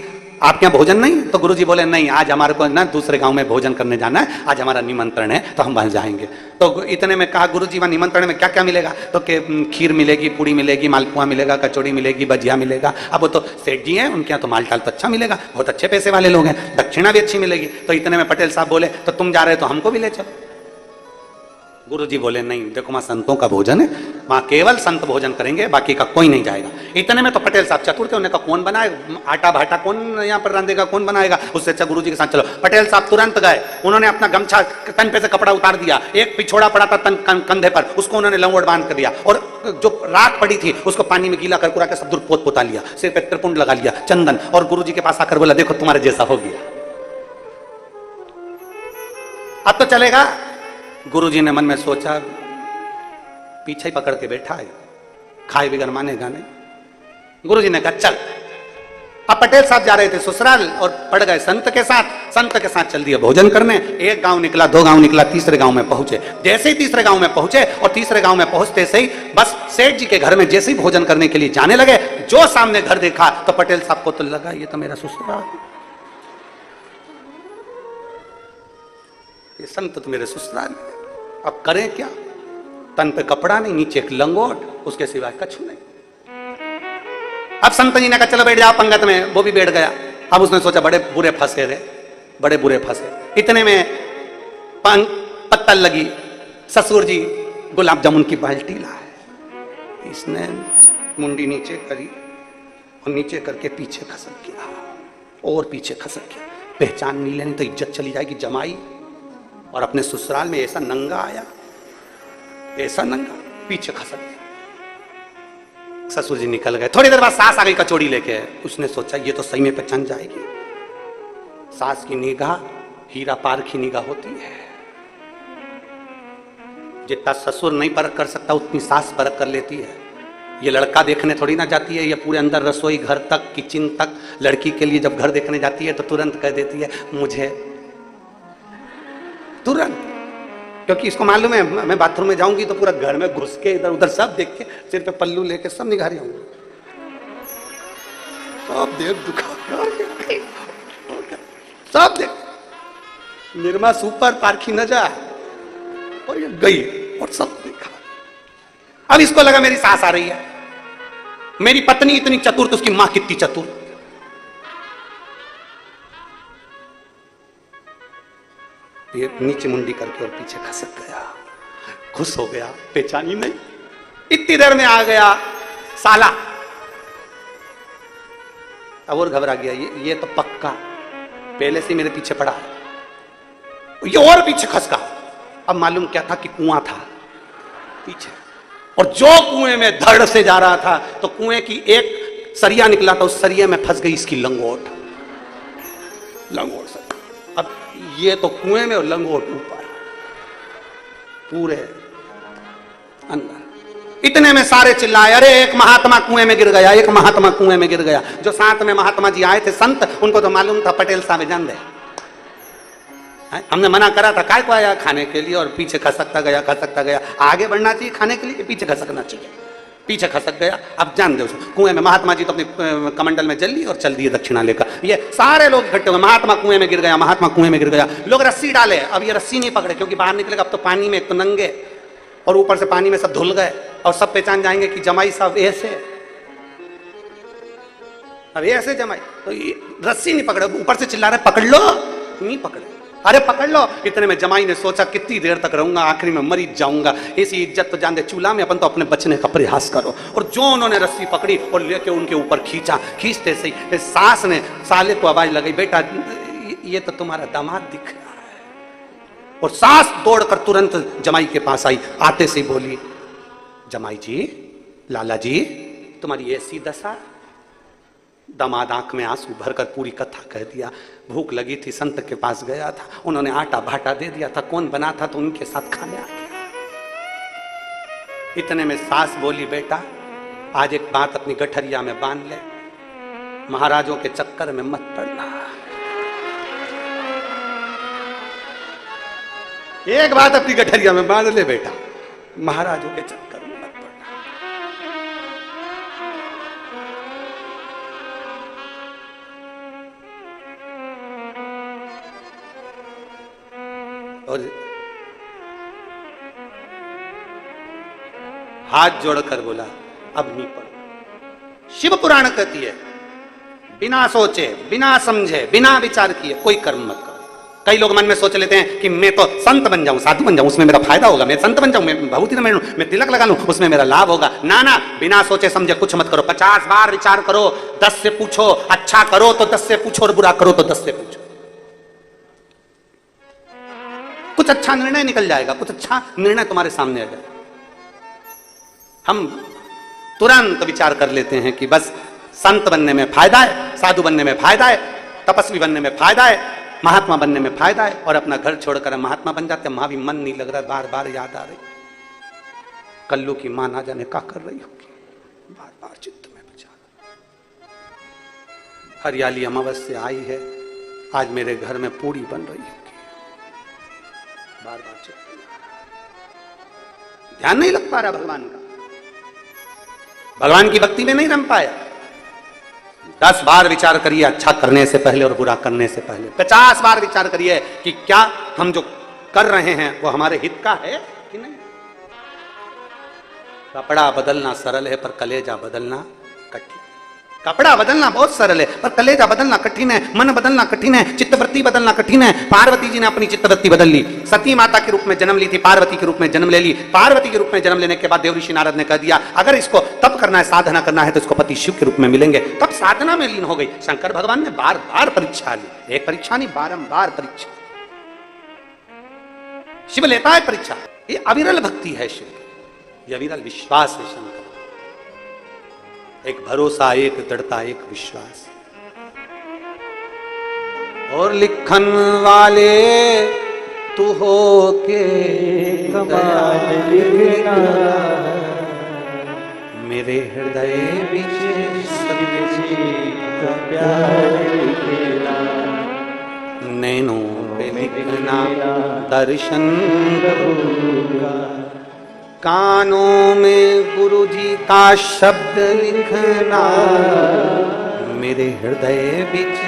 आपके यहाँ भोजन नहीं। तो गुरुजी बोले नहीं, आज हमारे को ना दूसरे गांव में भोजन करने जाना है, आज हमारा निमंत्रण है तो हम वहां जाएंगे। तो इतने में कहा गुरुजी वहां निमंत्रण में क्या क्या मिलेगा। तो कि खीर मिलेगी, पूड़ी मिलेगी, मालपुआ मिलेगा, कचौड़ी मिलेगी, भजिया मिलेगा। अब वो तो सेठ जी हैं, उनके यहाँ तो माल टाल तो अच्छा मिलेगा, बहुत अच्छे पैसे वाले लोग हैं, दक्षिणा भी अच्छी मिलेगी। तो इतने में पटेल साहब बोले तो तुम जा रहे तो हमको भी ले चलो। गुरुजी बोले नहीं, देखो वहां संतों का भोजन है, वहां केवल संत भोजन करेंगे, बाकी का कोई नहीं जाएगा। इतने में तो पटेल साहब चतुर थे, उन्होंने कहा कौन बनाए आटा भाटा, कौन यहाँ पर रांधेगा, कौन बनाएगा। उससे अच्छा गुरुजी के साथ चलो। पटेल साहब तुरंत गए, उन्होंने अपना गमछा तन पे से कपड़ा उतार दिया, एक पिछोड़ा पड़ा था तन कंधे पर, उसको उन्होंने लंगोट बांध कर दिया, और जो राख पड़ी थी उसको पानी में गीला कर के सब दूर पोत पोता लिया, सिर पे त्रिपुंड लगा लिया, चंदन, और गुरुजी के पास आकर बोला देखो तुम्हारे जैसा हो गया, अब तो चलेगा। गुरुजी ने मन में सोचा पीछे ही पकड़ के बैठा है, खाए बिगर मानेगा नहीं। गुरुजी ने कहा चल। अब पटेल साहब जा रहे थे ससुराल और पड़ गए संत के साथ चल दिया भोजन करने। एक गांव निकला, दो गांव निकला, तीसरे गांव में पहुंचे। जैसे ही तीसरे गांव में पहुंचे और तीसरे गांव में पहुंचते से ही बस सेठ जी के घर में जैसे ही भोजन करने के लिए जाने लगे, जो सामने घर देखा तो पटेल साहब को तो लगा ये तो मेरा ससुराल, ये संत तो मेरे ससुराल। अब करें क्या, तन पे कपड़ा नहीं, नीचे एक लंगोट, उसके सिवाय कछु नहीं। अब संत जी ने कहा चलो बैठ जाओ पंगत में, वो भी बैठ गया। अब उसने सोचा बड़े बुरे फंसे रे, बड़े बुरे फंसे। इतने में पत्तल लगी, ससुर जी गुलाब जामुन की बाल्टी लाए। इसने मुंडी नीचे करी और नीचे करके पीछे खसक गया और पीछे खसक गया। पहचान नहीं लेनी तो इज्जत चली जाएगी जमाई। और अपने ससुराल में ऐसा नंगा आया, ऐसा नंगा, पीछे खसक गया। ससुर जी निकल गए। थोड़ी देर बाद सास आ गई कचौड़ी लेके। उसने सोचा ये तो सही में पहचान जाएगी। सास की निगाह हीरा पार की निगाह होती है। जितना ससुर नहीं परख कर सकता उतनी सास परख कर लेती है। ये लड़का देखने थोड़ी ना जाती है, ये पूरे अंदर रसोई घर तक, किचन तक। लड़की के लिए जब घर देखने जाती है तो तुरंत कह देती है मुझे, तुरंत, क्योंकि इसको मालूम है मैं बाथरूम में जाऊंगी तो पूरा घर में घुस के इधर उधर सब देख के, सिर पे पल्लू लेके सब निगारी होंगे, सब देख दुखा, सब देख। निर्मा सुपर पारखी न जा, और ये गई और सब देखा। अब इसको लगा मेरी सास आ रही है, मेरी पत्नी इतनी चतुर तो उसकी मां कितनी चतुर। ये नीचे मुंडी करके और पीछे खसक गया, खुश हो गया, पहचानी नहीं। इतनी देर में आ गया साला। अब और घबरा गया, ये तो पक्का पहले से मेरे पीछे पड़ा है। ये और पीछे खसका। अब मालूम क्या था कि कुआं था पीछे, और जो कुएं में धड़ से जा रहा था तो कुएं की एक सरिया निकला था, उस सरिया में फंस गई इसकी लंगोट सरिया। अब ये तो कुएं में और लंगोट ऊपर, पूरे अंदर। इतने में सारे चिल्लाए, अरे एक महात्मा कुएं में गिर गया, एक महात्मा कुएं में गिर गया। जो साथ में महात्मा जी आए थे संत, उनको तो मालूम था पटेल साहब जान दे, हमने मना करा था काय को आया खाने के लिए, और पीछे खसकता गया। आगे बढ़ना चाहिए खाने के लिए, पीछे खसकना चाहिए, पीछे खसक गया। अब जान दे उसको कुएं में। महात्मा जी तो अपने कमंडल में जल ली और चल दिए दक्षिणा लेकर। ये सारे लोग इकट्ठे हुए, महात्मा कुएं में गिर गया, महात्मा कुएं में गिर गया। लोग रस्सी डाले, अब ये रस्सी नहीं पकड़े क्योंकि बाहर निकलेगा। अब तो पानी में एक तो नंगे और ऊपर से पानी में सब धुल गए, और सब पहचान जाएंगे कि जमाई साहब ऐसे। अब ऐसे जमाई तो रस्सी नहीं पकड़े, ऊपर से चिल्ला रहे पकड़ लो, नहीं पकड़े, अरे पकड़ लो। इतने में जमाई ने सोचा कितनी देर तक रहूंगा, आखिरी में मरी जाऊंगा, ऐसी इज्जत तो जान दे चूल्हा में, अपन तो अपने बचने का प्रयास करो। और जो उन्होंने रस्सी पकड़ी और लेके उनके ऊपर खींचा, खींचते सही सास ने साले को आवाज लगाई, बेटा ये तो तुम्हारा दामाद दिख रहा है। और सास दौड़कर तुरंत जमाई के पास आई, आते से बोली, जमाई जी, लाला जी, तुम्हारी ऐसी दशा। दामाद आंख में आंसू भरकर पूरी कथा कह दिया। भूख लगी थी, संत के पास गया था, उन्होंने आटा भाटा दे दिया था, कौन बना था तो उनके साथ खाने आ गया। इतने में सास बोली, बेटा आज एक बात अपनी गठरिया में बांध ले, महाराजों के चक्कर में मत पड़ना। एक बात अपनी गठरिया में बांध ले बेटा, महाराजों के चक्कर में मत पड़ना। और हाथ जोड़कर बोला, अब नहीं पढ़ो। शिव पुराण कहती है, बिना सोचे, बिना समझे, बिना विचार किए कोई कर्म मत करो। कई लोग मन में सोच लेते हैं कि मैं तो संत बन जाऊं, साधु बन जाऊं, उसमें मेरा फायदा होगा, मैं संत बन जाऊं, मैं भभूति में मैं तिलक लगा लूं, उसमें मेरा लाभ होगा। ना ना, बिना सोचे समझे कुछ मत करो। 50 बार विचार करो, 10 से पूछो, अच्छा करो तो 10 से पूछो, और बुरा करो तो 10 से पूछो। कुछ अच्छा निर्णय निकल जाएगा, कुछ अच्छा निर्णय तुम्हारे सामने आ जाएगा। हम तुरंत विचार कर लेते हैं कि बस संत बनने में फायदा है, साधु बनने में फायदा है, तपस्वी बनने में फायदा है, महात्मा बनने में फायदा है, और अपना घर छोड़कर महात्मा बन जाते हैं। वहां भी मन नहीं लग रहा, बार बार याद आ रही कल्लू की मां ना जाने क्या कर रही होगी, बार बार चित्त में विचार। हरियाली अमावस्या आई है, आज मेरे घर में पूरी बन रही होगी, बार बार चित्त में ध्यान नहीं लग पा रहा भगवान का, भगवान की भक्ति में नहीं रम पाया। 10 बार विचार करिए अच्छा करने से पहले और बुरा करने से पहले। 50 बार विचार करिए कि क्या हम जो कर रहे हैं वो हमारे हित का है कि नहीं। कपड़ा बदलना सरल है पर कलेजा बदलना कठिन। कपड़ा बदलना बहुत सरल है पर कलेजा बदलना कठिन है, मन बदलना कठिन है, चित्तवृत्ति बदलना कठिन है। पार्वती जी ने अपनी चित्तवृत्ति बदल ली, सती माता के रूप में जन्म ली थी, पार्वती के रूप में जन्म ले ली। पार्वती के रूप में जन्म लेने के बाद देवऋषि नारद ने कह दिया अगर इसको तप करना है, साधना करना है तो इसको पति शिव के रूप में मिलेंगे। तब साधना में लीन हो गई। शंकर भगवान ने बार बार परीक्षा ली, एक परीक्षा नहीं बारंबार परीक्षा। शिव लेता है परीक्षा, ये अविरल भक्ति है शिव की, ये अविरल विश्वास है शंकर। एक भरोसा, एक दृढ़ता, एक विश्वास। और लिखन वाले तू हो के कमाल लिखना, मेरे हृदय विच का प्यार लिखना, नैनों पे लिखना दर्शन करूंगा, कानों में गुरु जी का शब्द लिखना, मेरे हृदय विच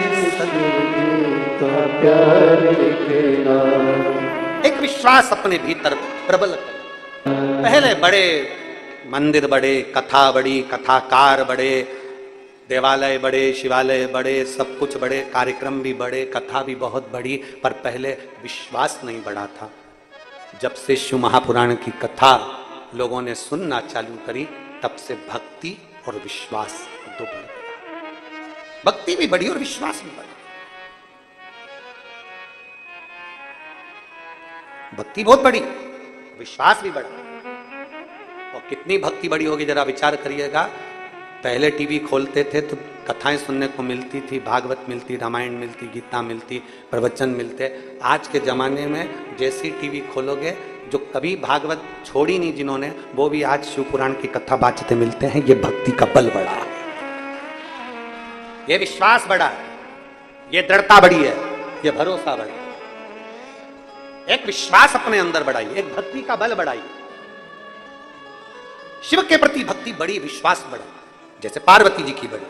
का प्यार लिखना। एक विश्वास अपने भीतर प्रबल कर। पहले बड़े मंदिर बड़े, कथा बड़ी, कथाकार बड़े, देवालय बड़े, शिवालय बड़े, सब कुछ बड़े, कार्यक्रम भी बड़े, कथा भी बहुत बड़ी, पर पहले विश्वास नहीं बढ़ा था। जब से शिव महापुराण की कथा लोगों ने सुनना चालू करी तब से भक्ति और विश्वास दो बढ़ गया। भक्ति भी बढ़ी और विश्वास भी बढ़ा। भक्ति बहुत बड़ी, विश्वास भी बढ़ा। और कितनी भक्ति बड़ी होगी जरा विचार करिएगा। पहले टीवी खोलते थे तो कथाएं सुनने को मिलती थी, भागवत मिलती, रामायण मिलती, गीता मिलती, प्रवचन मिलते। आज के जमाने में जैसी टीवी खोलोगे, जो कभी भागवत छोड़ी नहीं जिन्होंने, वो भी आज शिव पुराण की कथा बाचते मिलते हैं। ये भक्ति का बल बढ़ा है, ये विश्वास बढ़ा है, ये दृढ़ता बढ़ी है, ये भरोसा बढ़ा। एक विश्वास अपने अंदर बढ़ाई, एक भक्ति का बल बढ़ाई, शिव के प्रति भक्ति बढ़ी, विश्वास बढ़ा। जैसे पार्वती जी की बढ़ी।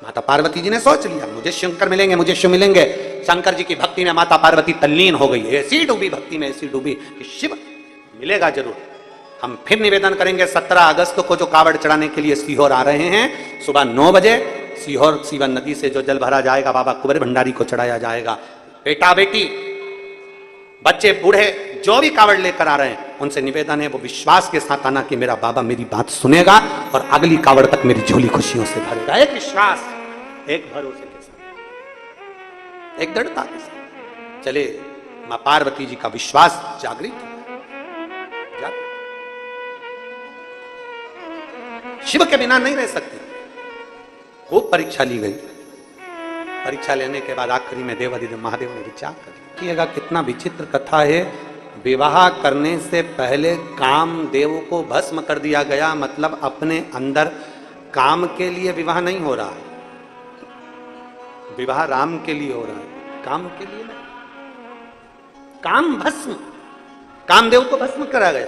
माता पार्वती जी ने सोच लिया मुझे शंकर मिलेंगे, मुझे शिव मिलेंगे। शंकर जी की भक्ति में माता पार्वती तल्लीन हो गई, ऐसी डूबी भक्ति में, ऐसी डूबी कि शिव मिलेगा जरूर। हम फिर निवेदन करेंगे 17 अगस्त को जो कावड़ चढ़ाने के लिए सीहोर आ रहे हैं, सुबह 9 बजे सीहोर सीवन नदी से जो जल भरा जाएगा बाबा कुंवर भंडारी को चढ़ाया जाएगा। बेटा बेटी, बच्चे बूढ़े जो भी कावड़ लेकर आ रहे हैं, उनसे निवेदन है वो विश्वास के साथ आना कि मेरा बाबा मेरी बात सुनेगा और अगली कावड़ तक मेरी झोली खुशियों से भरेगा। एक विश्वास, एक भरोसे के साथ, एक दृढ़ता के साथ चले। मां पार्वती जी का विश्वास जागृत हो। शिव के बिना नहीं रह सकते। खूब परीक्षा ली गई। परीक्षा लेने के बाद आखिरी में देवाधिदेव महादेव ने विचार करिएगा, कितना विचित्र कथा है। विवाह करने से पहले कामदेव को भस्म कर दिया गया, मतलब अपने अंदर काम के लिए विवाह नहीं हो रहा है, विवाह राम के लिए हो रहा है, काम के लिए नहीं। काम भस्म, कामदेव को भस्म करा गया।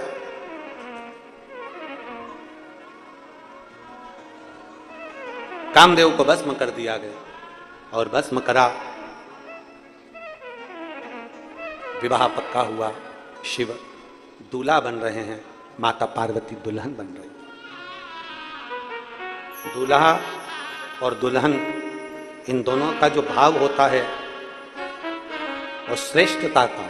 कामदेव को भस्म कर दिया गया और भस्म करा, विवाह पक्का हुआ। शिव दूल्हा बन रहे हैं, माता पार्वती दुल्हन बन रही। दूल्हा और दुल्हन, इन दोनों का जो भाव होता है वो श्रेष्ठता का,